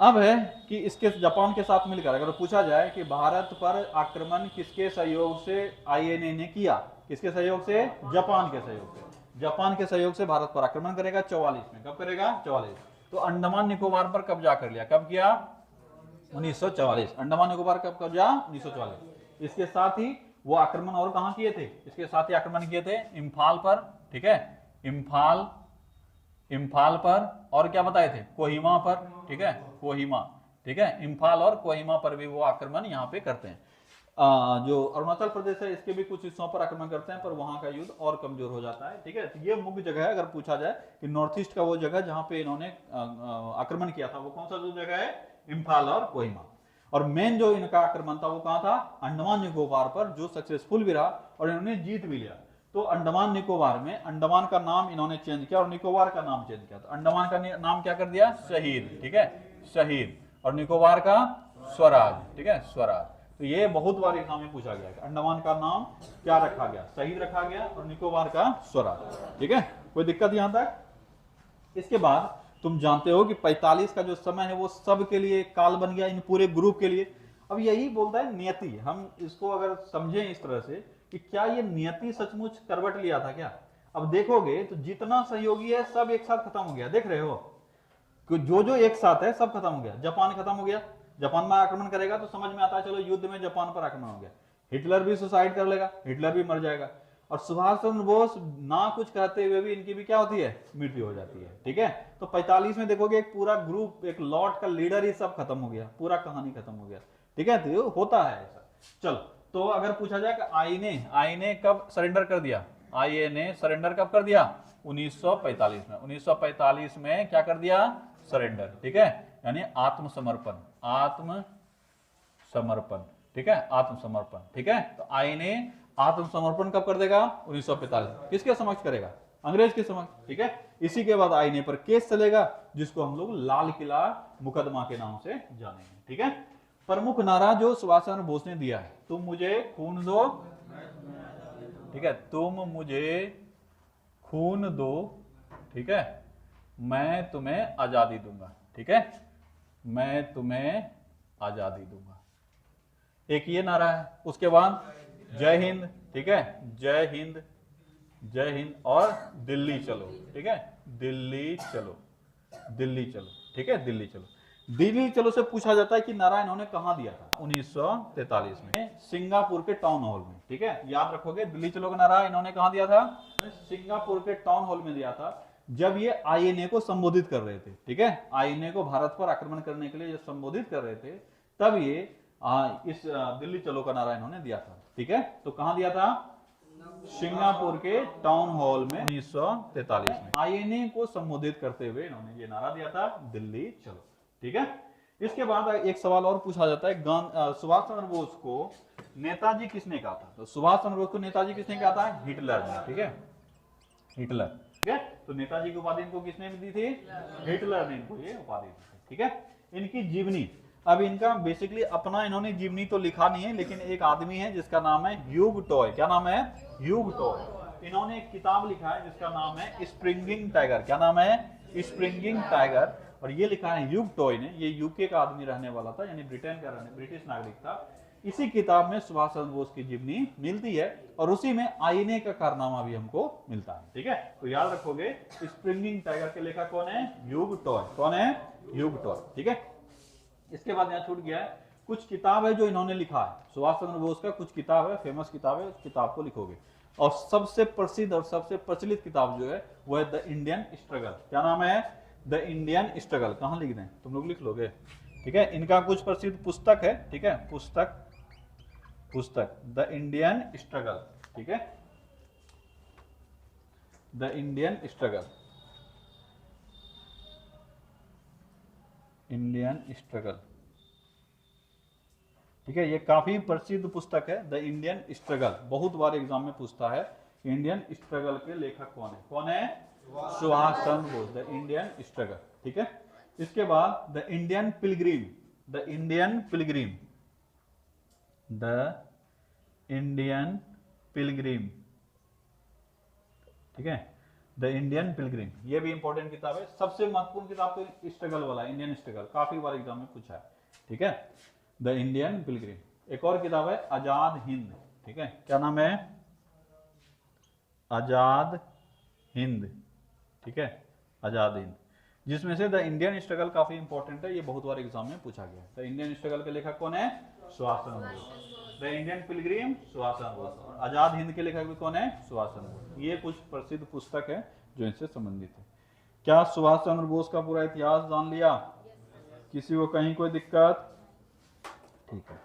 अब है कि इसके जापान के साथ मिलकर अगर पूछा जाए कि भारत पर आक्रमण किसके सहयोग से आईएनए ने किया? किसके सहयोग से? जापान के सहयोग से। जापान के सहयोग से भारत पर आक्रमण करेगा 44 में। कब करेगा? 44। तो अंडमान निकोबार पर कब्जा कर लिया। कब किया? 1944। अंडमान निकोबार कब कब्जा? 1944। इसके साथ ही वो आक्रमण और कहां किए थे? इसके साथ ही आक्रमण किए थे इम्फाल पर, ठीक है, इम्फाल पर, और क्या बताए थे? कोहिमा पर, ठीक है, कोहिमा, ठीक है, इम्फाल और कोहिमा पर भी वो आक्रमण यहाँ पे करते हैं। जो अरुणाचल प्रदेश है इसके भी कुछ हिस्सों पर आक्रमण करते हैं, पर वहां का युद्ध और कमजोर हो जाता है, ठीक है। तो ये मुख्य जगह है अगर पूछा जाए कि नॉर्थ ईस्ट का वो जगह जहां पे इन्होंने आक्रमण किया था वो कौन सा जो जगह है? इम्फाल और कोहिमा। और मेन जो इनका आक्रमण था वो कहां था? अंडमान निकोबार पर, जो सक्सेसफुल भी रहा और इन्होंने जीत भी लिया। तो अंडमान निकोबार में अंडमान का नाम इन्होंने चेंज किया और निकोबार का नाम चेंज किया। तो अंडमान का नाम क्या कर दिया? शहीद, ठीक है, शहीद, और निकोबार का स्वराज, ठीक है, स्वराज। तो ये बहुत बार एग्जाम में पूछा गया कि अंडमान का नाम क्या रखा गया? शहीद रखा गया, और निकोबार का स्वराज, ठीक है। कोई दिक्कत यहां तक? इसके बाद तुम जानते हो कि 45 का जो समय है वो सबके लिए काल बन गया, इन पूरे ग्रुप के लिए। अब यही बोलता है नियति। हम इसको अगर समझें इस तरह से कि क्या ये नियति सचमुच करवट लिया था क्या? अब देखोगे तो जितना सहयोगी है सब एक साथ खत्म हो गया। देख रहे हो कि जो एक साथ है सब खत्म हो गया। जापान खत्म हो गया, जापान में आक्रमण करेगा तो समझ में आता है चलो युद्ध में जापान पर आक्रमण हो गया। हिटलर भी सुसाइड कर लेगा, हिटलर भी मर जाएगा, और सुभाष चंद्र बोस ना कुछ कहते हुए भी इनकी भी क्या होती है? मृत्यु हो जाती है, ठीक है। तो 45 में देखोगे एक पूरा ग्रुप, एक लॉट का लीडर ही सब खत्म हो गया, पूरा कहानी खत्म हो गया, ठीक है। तो होता है ऐसा। चलो, तो अगर पूछा जाए कि आईएनए कब सरेंडर कर दिया? आईएनए सरेंडर कब कर दिया? 1945 में। 1945 में क्या कर दिया? सरेंडर, ठीक है, यानी आत्मसमर्पण, आत्मसमर्पण, ठीक है, आत्मसमर्पण, ठीक है। तो आईएनए आत्मसमर्पण कब कर देगा? 1945। किसके समक्ष करेगा? अंग्रेज के समक्ष, ठीक है। इसी के बाद आईएनए पर केस चलेगा, जिसको हम लोग लाल किला मुकदमा के नाम से जानेंगे, ठीक है। प्रमुख नारा जो सुभाष चंद्र बोस ने दिया है, तुम मुझे खून दो, ठीक है, तुम मुझे खून दो, ठीक है, मैं तुम्हें आजादी दूंगा, ठीक है, मैं तुम्हें आजादी दूंगा, एक ये नारा है। उसके बाद जय हिंद, ठीक है, जय हिंद, जय हिंद, और दिल्ली चलो, ठीक है, दिल्ली चलो, दिल्ली चलो, ठीक है, दिल्ली चलो। दिल्ली चलो से पूछा जाता है कि नारा इन्होंने कहां दिया था? 1943 में सिंगापुर के टाउन हॉल में, ठीक है, याद रखोगे। दिल्ली चलो का नारा इन्होंने कहां दिया था? सिंगापुर के टाउन हॉल में दिया था, जब ये आईएनए को संबोधित कर रहे थे, ठीक है, आईएनए को भारत पर आक्रमण करने के लिए जब संबोधित कर रहे थे, तब ये इस दिल्ली चलो का नारा इन्होंने दिया था, ठीक है। तो कहां दिया था? सिंगापुर के टाउन हॉल में 1943 में आईएनए को संबोधित करते हुए इन्होंने ये नारा दिया था, दिल्ली चलो, ठीक है। इसके बाद एक सवाल और पूछा जाता है, सुभाष चंद्र बोस को नेताजी किसने कहा था? तो सुभाष चंद्र बोस को नेताजी किसने कहा था? हिटलर ने, ठीक है, हिटलर, ठीक है। तो नेताजी की उपाधि इनको किसने दी थी? हिटलर ने इनको ये उपाधि दी थी, ठीक है। इनकी जीवनी, अब इनका बेसिकली अपना इन्होंने जीवनी तो लिखा नहीं है, लेकिन एक आदमी है जिसका नाम है ह्यूग टॉय। क्या नाम है? Hugh toy. इन्होंने एक किताब लिखा है जिसका नाम है स्प्रिंगिंग टाइगर। क्या नाम है? Springing tiger. और ये लिखा है ह्यूग टॉय ने। ये यूके का आदमी रहने वाला था, यानी ब्रिटेन का ब्रिटिश नागरिक था। इसी किताब में सुभाष चंद्र बोस की जीवनी मिलती है, और उसी में आईएनए का कारनामा भी हमको मिलता है, ठीक है। तो याद रखोगे, स्प्रिंगिंग टाइगर के लेखक कौन है? Hugh toy. कौन है? ह्यूग टॉय, ठीक है। इसके बाद यहाँ छूट गया है, कुछ किताब है जो इन्होंने लिखा है। सुभाष चंद्र बोस का कुछ किताब है, फेमस किताब है, उस किताब को लिखोगे। और सबसे प्रसिद्ध और सबसे प्रचलित किताब जो है वो है द इंडियन स्ट्रगल। क्या नाम है? The Indian struggle. कहाँ लिख दें? तुम लोग लिख लोगे, ठीक है। इनका कुछ प्रसिद्ध पुस्तक है, ठीक है, पुस्तक द इंडियन स्ट्रगल, ठीक है, the Indian struggle, Indian struggle, ठीक है। ये काफी प्रसिद्ध पुस्तक है, द इंडियन स्ट्रगल। बहुत बार एग्जाम में पूछता है, इंडियन स्ट्रगल के लेखक कौन है? कौन है? Subhash Chandra Bose. The Indian struggle, ठीक है। इसके बाद the Indian Pilgrim, the Indian Pilgrim, the Indian Pilgrim, ठीक है, द इंडियन पिलग्रिम। ये भी इंपॉर्टेंट किताब है। सबसे महत्वपूर्ण किताब तो स्ट्रगल वाला, इंडियन स्ट्रगल, काफी बार एग्जाम में पूछा है, ठीक है, द इंडियन पिलग्रिम। एक और किताब है आजाद हिंद, ठीक है। क्या नाम है? आजाद हिंद, ठीक है, आजाद हिंद, जिसमें से द इंडियन स्ट्रगल काफी इंपॉर्टेंट है। ये बहुत बार एग्जाम में पूछा गया है। द इंडियन स्ट्रगल के लेखक कौन है? Subhash Chandra Bose. The Indian Pilgrim, Subhash Chandra Bose. Azad Hind के लेखक भी कौन है? सुभाष चंद्र बोस। ये कुछ प्रसिद्ध पुस्तक है जो इनसे संबंधित है। क्या सुभाष चंद्र बोस का पूरा इतिहास जान लिया? किसी को कहीं कोई दिक्कत? ठीक है।